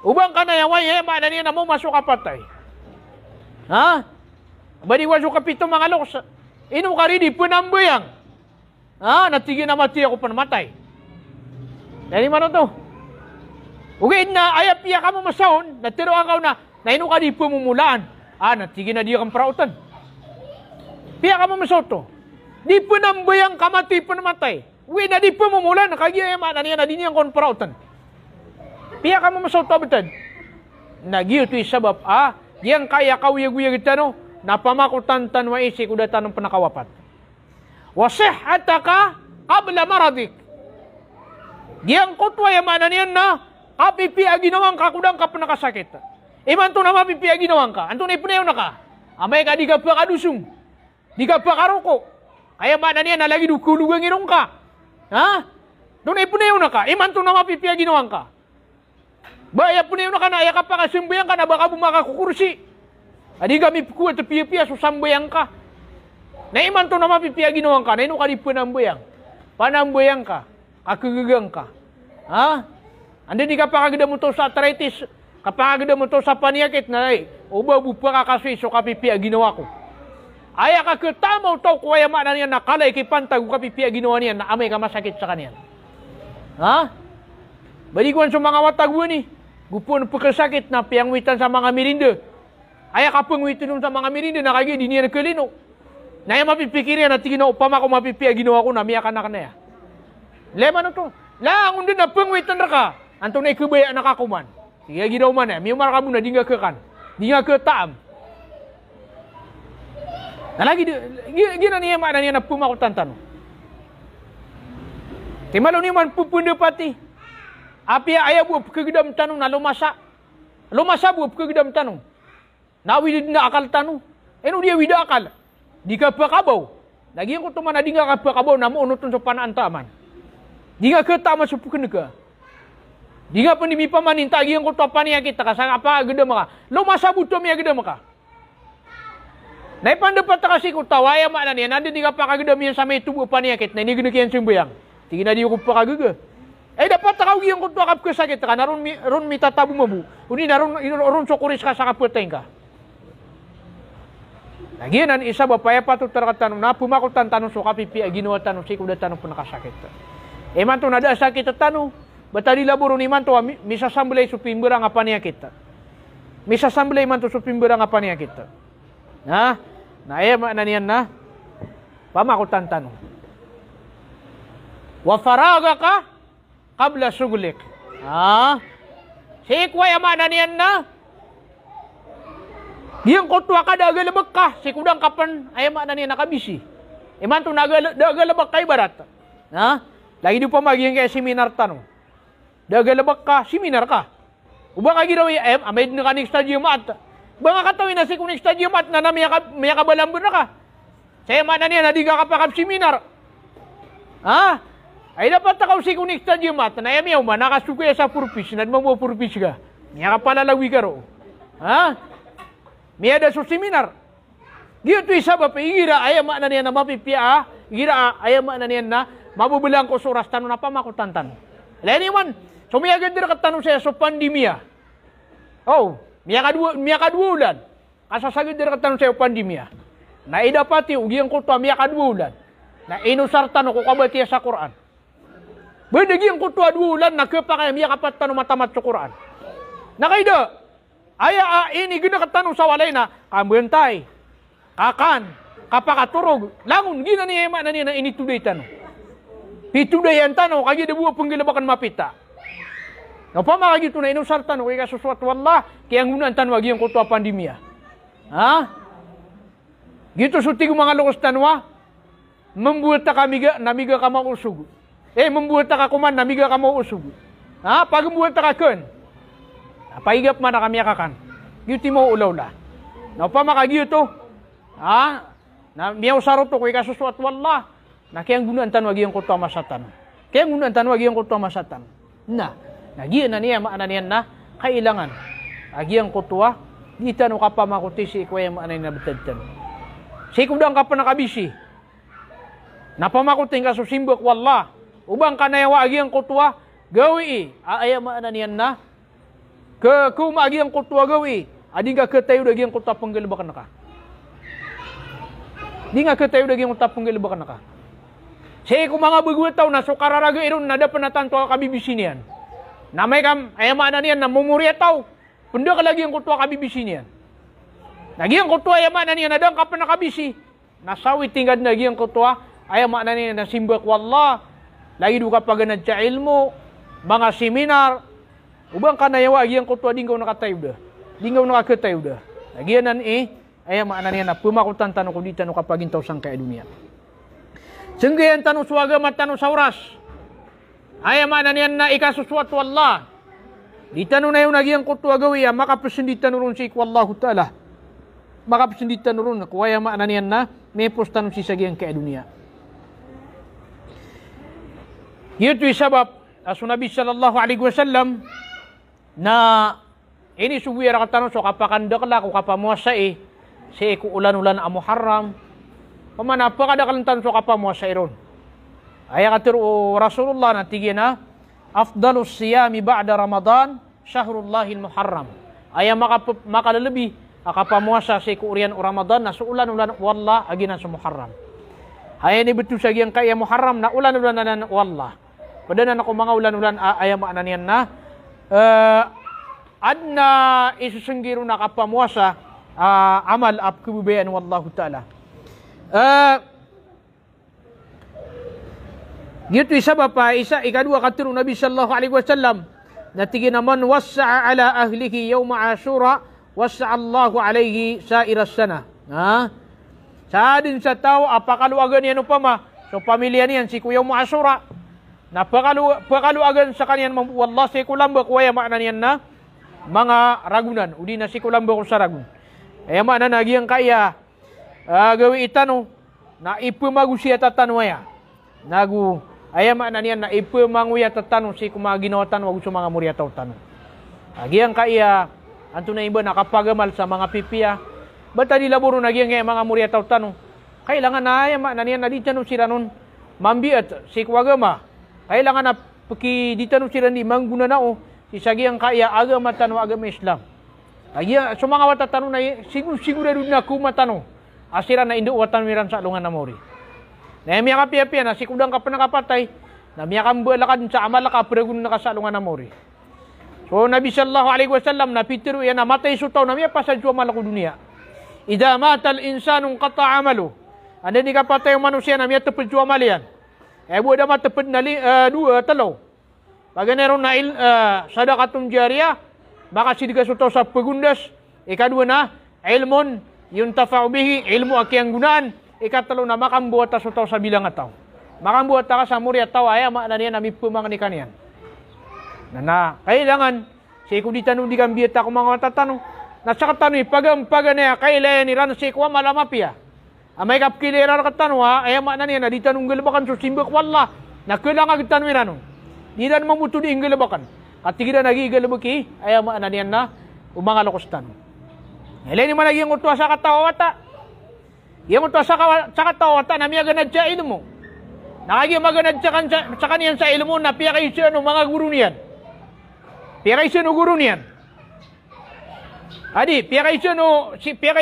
Ubang ka na yaway makna niya na mo masuk kapatay. Badi waso kapito mga loks. Ino ka rin, panambayang. Natigil na mati ako panamatay. Dari mana to? Ugin na, ayap iya ka mo masahon, natiroan ka na ino ka di pumumulaan. Natigil na di kang prautan. Piya ka mo masahon to. Di panambayang kamati panamatay. Uwi na di pumumulaan, nakagiyama na niya na di niyang kon prautan. Piya ka mo masahon to abitad. Nagiyo to isabab, yang kaya kawiyag-wiyag ito no, napamakutan tanwa isi kuda tanong panakawapat. Wasihhataka qabla maradik. Yang kutwa yung mana niyan na, kapipi aginawang ka kudang ka panakasakit. Iman to na mapipi aginawang ka, anto na ipunayaw na ka. Amay ka di ka pa kadusong, di ka pa karuko. Kaya mana niyan na lagi dukulugang irong ka. Doon na ipunayaw na ka, iman to na mapipi aginawang ka. Baya punayaw na ka na, ka pa kasimbayang ka na baka bumaka kukursi. Adi kami kuwa te piya-piya susambayang ka. Na iman to na mapipiya ginawang ka, na ino ka di panambayang. Panambayang ka, kakugagang ka. Andi di ka pa kagada mo to sa arthritis, kapagada mo to sa paniyakit na uba bupa ka kasi so kapipiya ginawa ko. Aya ka ketamaw to kuwaya mana niya nakalay kay pantag kapipiya ginawa niya na amay ka masakit sa kanya. Balikuan sa mga watagwa ni, gupon pagkasakit na piyangwitan sa mga mirinda. Aya ka pangwitan sa mga mirinda na kagi di niya nakalino. Na yung mapipikirin na tingin na upama ko mapipiya ginawa ko na miyakan na kanaya. Lema na to. Lang undun na pangwitan na ka. Antong na ikubaya na kakuman. Sige ginawa man eh. Miyumar ka muna, di nga kekan. Di nga ketaam. Na lagi, gina niya makna niya na pumakutan tanong. Timalo niya man pupunda pati. Api ayah buat kegedam tanong na lumasa. Lumasa buat kegedam tanong. Nawid na akal tanong. Eno dia wida akal. Di ka pakabaw. Lagi yang kutuman na di nga ka pakabaw na mo unutun sa panaan taman. Di nga ketama sa puken ka. Di nga panimi pamanin tagi yang kutu apanya kita ka sa apa gedam ka. Lumasa buto miya gedam ka. Naipandapat kasi kutawaya makna niya nanti di ka pakagedam yan sa may tubo panyakit na ini kiyan simbayang. Tingin na di ko pakagaga. Dapat takaw yang kutu akap kesakit ka naron mitatabu mabu. Uni naron sokuris ka sa kaputeng ka. Lagi nan isa bapaya patut terkatan na pumakutan tanong so kapipi ginawa tanong si kuda tanong pun nakasakit. Man to nada sakit tanong batali laburo ni man to misa sambalay supimberang apa niya kita. Misa sambalay man to supimberang apa niya kita. Na makna niyan na pamakutan tanong. Wa faragaka qabla sugulik. Sikwa ya makna niyan na yang kotwa ka dagalabak ka, si kudang kapan ay makna niya nakabisi. Iman to dagalabak ka ibarat. Lagi di pa maging kaya seminar tanong. Dagalabak ka, seminar ka. Uba ka giraw amay na kaning stadium at. Banga katawin na si kuning stadium at na miya kabalambon na ka. Saya makna niya na di ka kapakap seminar. Ay dapat takaw si kuning stadium at na yamiyaw man nakasukuya sa purpis, nadmamo purpis ka. Miya ka palalawi ka ro. May ada so seminar. Gitu isa ba pa igira ay makna niya na mapipiya, igira ay makna niya na mabubulang ko suras tanong na pamakutantan. Leni man, so miya gadir ka tanong sa so pandemya. Miya kadua ulan. Kasasagid dir ka tanong sa pandemya. Na idapati ugyang ko to miya kadua ulan. Na inusar tanong ko kabati sa Quran. Bedagi ang ko to 2 ulan na kepakay miya kapat tanong matamat sa Quran. Nakaida aya ini gina katanong sa walay na kambentay, kakan, kapakaturog, langun gina niya na niya na inituday tanong. Pituday ang tanong, kaya dabuwa panggilabakan mapita. Napamakagito na inusar tanong, kaya kasuswat wallah, kaya ang unang tanong, agiyang kutuwa pandemya. Gito suti ko mga lukos tanwa, membuat ka namiga ka mausug. Membuat ka kuman, namiga ka mausug. Pag membuat ka kan, paigap man na kami akakan. Yuti mo ulaw la. Na upama kagiyo to. Na miyaw saro to kay kasusuat wallah. Na kayang gunaan tan wagi ang kutwa masatan. Kayang gunaan tan wagi ang kutwa masatan. Na nagiyan na niya maana niyan na kailangan. Agi ang kutwa di tan kapamakuti si kuya maanay na betadtan. Si kudang ka pa nakabisi. Napamakuting ka susimbok wallah. Ubang kanayawa agi ang kutwa gawi. Aya maana niyan na. Kung agi ang kutwa gawi. Adi nga katayo dagi ang kutwa panggalibakan na ka. Di nga katayo dagi ang kutwa panggalibakan na ka. Say kung mga bagwataw na so kararaga iron na dapat natanto ka kabibisi niyan. Na may kam, ay maana niyan na mumurya tao. Punda ka lagi ang kutwa kabibisi niyan. Lagi ang kutwa ay maana niyan na dang ka pa nakabisi. Nasawi tingad lagi ang kutwa ay maana niyan na simbak wallah. Lagi do ka paganad sa ilmo, mga seminar. Ubang kanayawa agi ang kutwa dinggaw nakatayo da. Dinggaw nakakatayo da. Lagi nan ay maana niyan na pumakutan tanong ko dito no kapagintaw sang kay dunia. Senggayan tanong suwaga matano sa oras. Ay maana niyan na ikasuswat wallah. Di tanong na yung nagyang kutwa gawiya, makapasinditan ron si ikwallahu ta'ala. Makapasinditan ron, kuwaya maana niyan na, may postanong si sagyang kay dunia. Ito'y sabab, aso Nabi sallallahu alaihi wasallam, na ini subuya katanong so kapakandakla, kung kapamuasa si iku ulan-ulan ang Muharram, pamana pakadakalantan so kapamuasa iron. Ay katiro Rasulullah na tigyan na, afdalus siyami ba'da Ramadan, syahrullahil Muharram. Ay makalalabi, kapamuasa si iku urian o Ramadan, na so ulan-ulan wallah, aginan sa Muharram. Ay ni betul sa giyang kaya Muharram, na ulan-ulan na wallah. Padanan ako mga ulan-ulan, ayama na niyan na, adna isusunggiro na kapamuasa, amal ap kububayan wallahu ta'ala. Gito isabab pa, ikadua katiro Nabi sallallahu alaihi wasallam, natigin naman, wassa'a ala ahlihi yawma Ashura, wassa'a Allahu alaihi sa'iras sana. Sa din sa tao, apakaluagan yan upama, so pamilya niyan, si Kuya Ashura, napakaluagan sa kanyan, wallah si kulamba, kuwaya maana niyan na, mga ragunan, udi na si kulamba ko sa ragun. Kaya maana nagiyang kaya, gawi itano, na ipumagu siya tatanwaya. Nagu, aya maana niyan na ipumagu ya tatano, si kumaginawatan, wag sa mga murya tano. Agiyang kaya, anto na iba nakapagamal sa mga pipiya, ba't di laburo nagiyang kaya mga murya tano? Kailangan na aya maana niyan na di tanong sila nun, mambiat, si kuwagama, kailangan na paki di tanong sila ni mangguna na si sagiyang kaya agama tanong agama Islam. Agiyang, so mga watatanong na siguro na kumatanong, asira na indo watan miran sa alungan na mori. Na miya kapiya-piya na si kudang ka pa nakapatay, na miya kambalakad sa amal ka piragun na ka sa alungan na mori. So Nabi sallallahu alaihi wasallam na pitiro yan na matay sutaw na miya pasadyo malako dunia. Ida matal insanong kata amalu. Anda ni kapatay yung manusia na miya tepedyo amal yan. Buat dapat teped na dua talo. Paganeron na sadaqatum jariyah, maka sidiga sutaw sa pagundas. Ikadua na ilmun yung tafa'u bihi, ilmu akiyang gunaan. Ikatalo na makambuhat ta sutaw sa bilang ataw. Makambuhat ta ka sa murya taw ay maana niya nami pumangnikan yan. Na kailangan si ko di tanong di kambiyat ako mga tatanong. Na sa katanong pagam niya kailangan ni ran si ko malamapia. Amay kapkilera katanong ay maana niya na di tanong galabakan so simbak wallah. Na kailangan kita tanong iranon. Di dan mamuto di galabakan. Katigira nagi galabaki ay maana niya na umanga lokostan. Eleni man naging utwa sa katawata. Yung utwa sa katawata na miya ganad sa ilmo. Nakagi maganad sa kaniyan sa ilmo na piya kayo siya no mga guru niyan. Piya kayo siya no guru niyan. Adi, piya kayo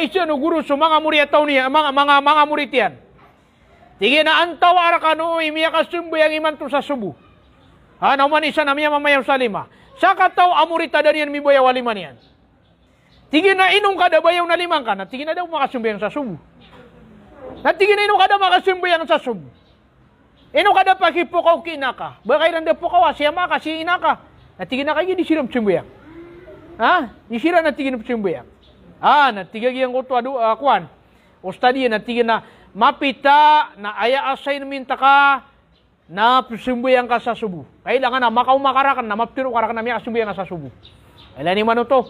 siya no guru so mga muriyataw niya, mga murit yan. Tige na antaw araka no imiya kasumbo yung iman to sa subu. Naman isa na miya mamayaw sa lima. Sa kataw amurita dan yan miboya waliman yan. Tige na inong kada bayaw na limang ka na tige na daw makasumbayang sa subu. Na tige na inong kada makasumbayang sa subu. Inong kada pakipukaw kinaka. Bakay randa pukaw siya maka siya inaka. Na tige na kayo di siram sumbayang. Di sira na tige na sumbayang. Na tige giyang kutwa kuan. Ustadi na tige na mapita na aya assignment ka na sumbayang ka sa subu. Kailangan na makaw makarakan na maptiro karakan na miya sumbayang sa subu. Kailan ni mano to?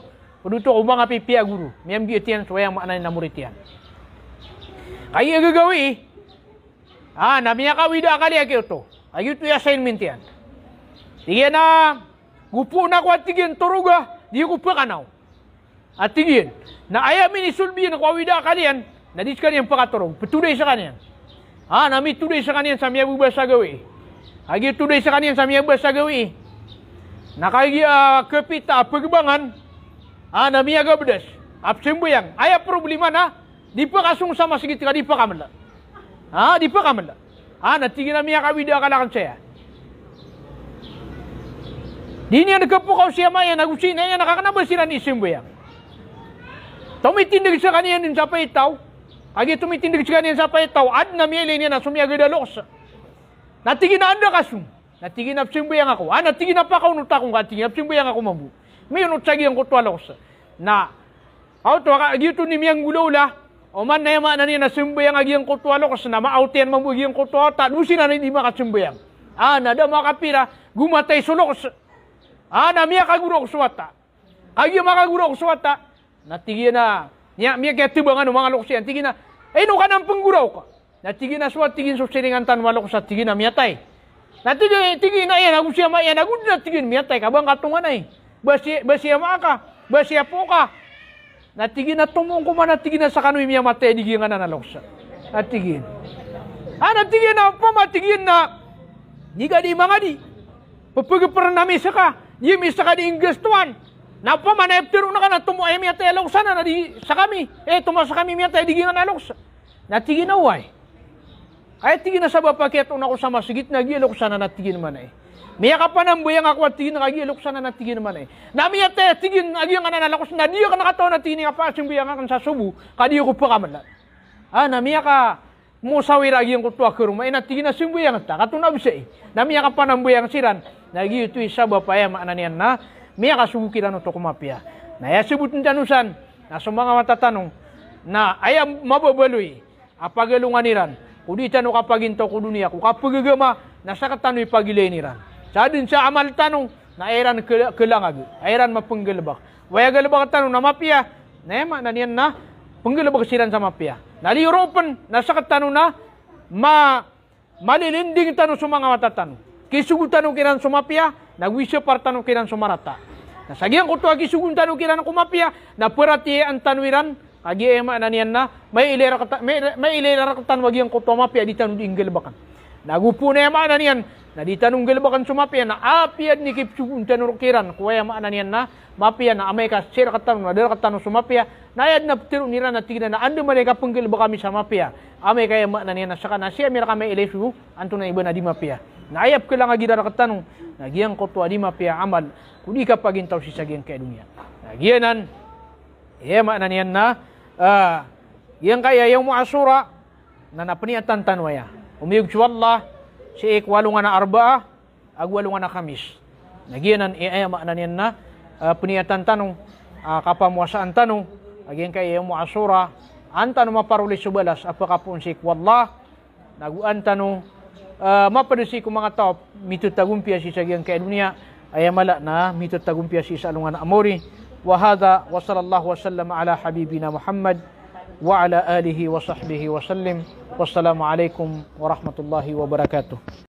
Kuduto ko mga pipia guru. Miyam giitian so yang makna na muritian. Kaya gagawi. Namiya ka wida kali to. Ayo tu assignment yan. Tigyan na gupo na ko at tigyan turuga. Di ko pa kanaw. At tigyan. Na ayamin isulbihin ko wida kali yan. Nadis kanyan pakaturog. Patuloy sa kanyan. Nami tuloy sa kanyan sa miya bubas sa gawi. Agi tuloy sa kanyan sa miya bubas sa gawi. Nakagi kapita pagbangan. Nami aga bedas. Apsembuyang. Aya problema na. Di pa kasung sama sigit ka di pa kamala. Di pa kamala. Natigin na miya kawida kalakan saya. Di niya nagkapukaw siya maya. Nagusin na yan. Nakakanabas sila ni Simbayang. Tumitindig sa kanya din sa paitaw. Agi tumitindig sa kanya sa paitaw. Ad na miya niya na sumiyaga dalos. Natigin na anda kasum. Natigin na Simbayang ako. Natigin na pa kaunot akong katigin. Simbayang ako mabu. May unot sagi ang kutwalos. Na, agi ito ni miyang gulaw o man na yama na niya na Simbayang agi ang kutwalos. Na maautian mabugi ang kutwalos. Tadusin na hindi makasimbayang. Nada makapira. Gumatay sulok. Miya kaguro ko suwata. Agi makaguro ko suwata. Natigin na. Miya kaya tibangan mga luksiyan. Tigin na. No ka ng pangguraw ka. Natigin na suwat. Tigin susiringan tanwalo ko sa tigin na miyatay. Natigin na yan. Agusya ma yan. Agud na tigin miyatay. Kabang katungan ay. Basya ma ka. Basya po ka. Natigin na tumong ko man. Natigin na sa kanoy miya matay. Digin nga na naloksa. Natigin. Natigin na. Pamatigin na. Di ka di mga di. Papagaparan namin sa ka. Di misa ka di inggastuan. Napamanayaptiro na ka na tumo ay miyatay aloksa na di sa kami. Tumasa kami miyatay. Digin nga naloksa. Natigin na way. Kaya tigin na sa bapaket una ko sa masigit na giloksa na natigin man ay. Miya ka pa nang buyang ako at tigin na giloksa na natigin man ay. Namiya te tigin agi nga nanalakos na diyo ka nakataw na tigin nga pa simbuyang akan sa subu. Kadiyo ko pa kaman. Namiya ka musawir agi ang kutuwa kuruma. Natigin na simbuyang ta. Katunab siya Namiya ka pa nang buyang siran. Nagi ito isa bapaya maananian na. Miya ka subukiran ito kumapya. Naya subutin tanusan. Na sa mga matatanong. Na ayam mababaloy. Apagalungan niran. Kudi tanong kapaginto ko dunia ko kapagagama nasa katanoy pagileniran. Sa din sa amal tanong na eran kelangag, eran mapenggelbak. Waya gelbak tanong na mapia, nema na niyan na penggelbak siran sa mapia. Nali European nasa katanong na malilinding tanong sa mga matatanong. Kisugun tanong kiran sumapia, nagwisyo par tanong kiran sumarata. Nasagihan ko to kisugun tanong kiran kumapia, na perati ang tanwiran. Agi ema na niyan na may ilera katan wagi ang kutoma pia di tanong inggal bakan. Nagupo na ema na niyan na di tanong galbakan sumapia na apiad ni kipsugun tanong kiran kuya ema na niyan na mapia na amay ka sira katan na dera katan sumapia nayad na tiro nira na tigna na ando man ka penggal kami sa mapia amay kaya ema na niyan na saka na siya mira kami ilesu anto na iba na di mapia. Naayap ka lang agi dara katan nagyang kutwa di mapia amal kudi ka pagintaw si sagian kay dunya. Nagyanan ema na niyan na yang kaya yung muasura na napaniatan tanwaya. Umiyog Allah si ikwalungan na arba'a agwalungan na kamis. Nagiyanan iayama na niyan na paniatan tanong kapamuasaan tanong agyan kaya yung muasura an tanong maparulis subalas apakapun si ikwallah naguan tanong mapadusi ko mga tao mitutagumpia si sagyan kaya dunia ayamala na mitutagumpia si sa alungan na amori. وهذا وصلى الله وسلم على حبيبنا محمد وعلى آله وصحبه وسلم والسلام عليكم ورحمة الله وبركاته.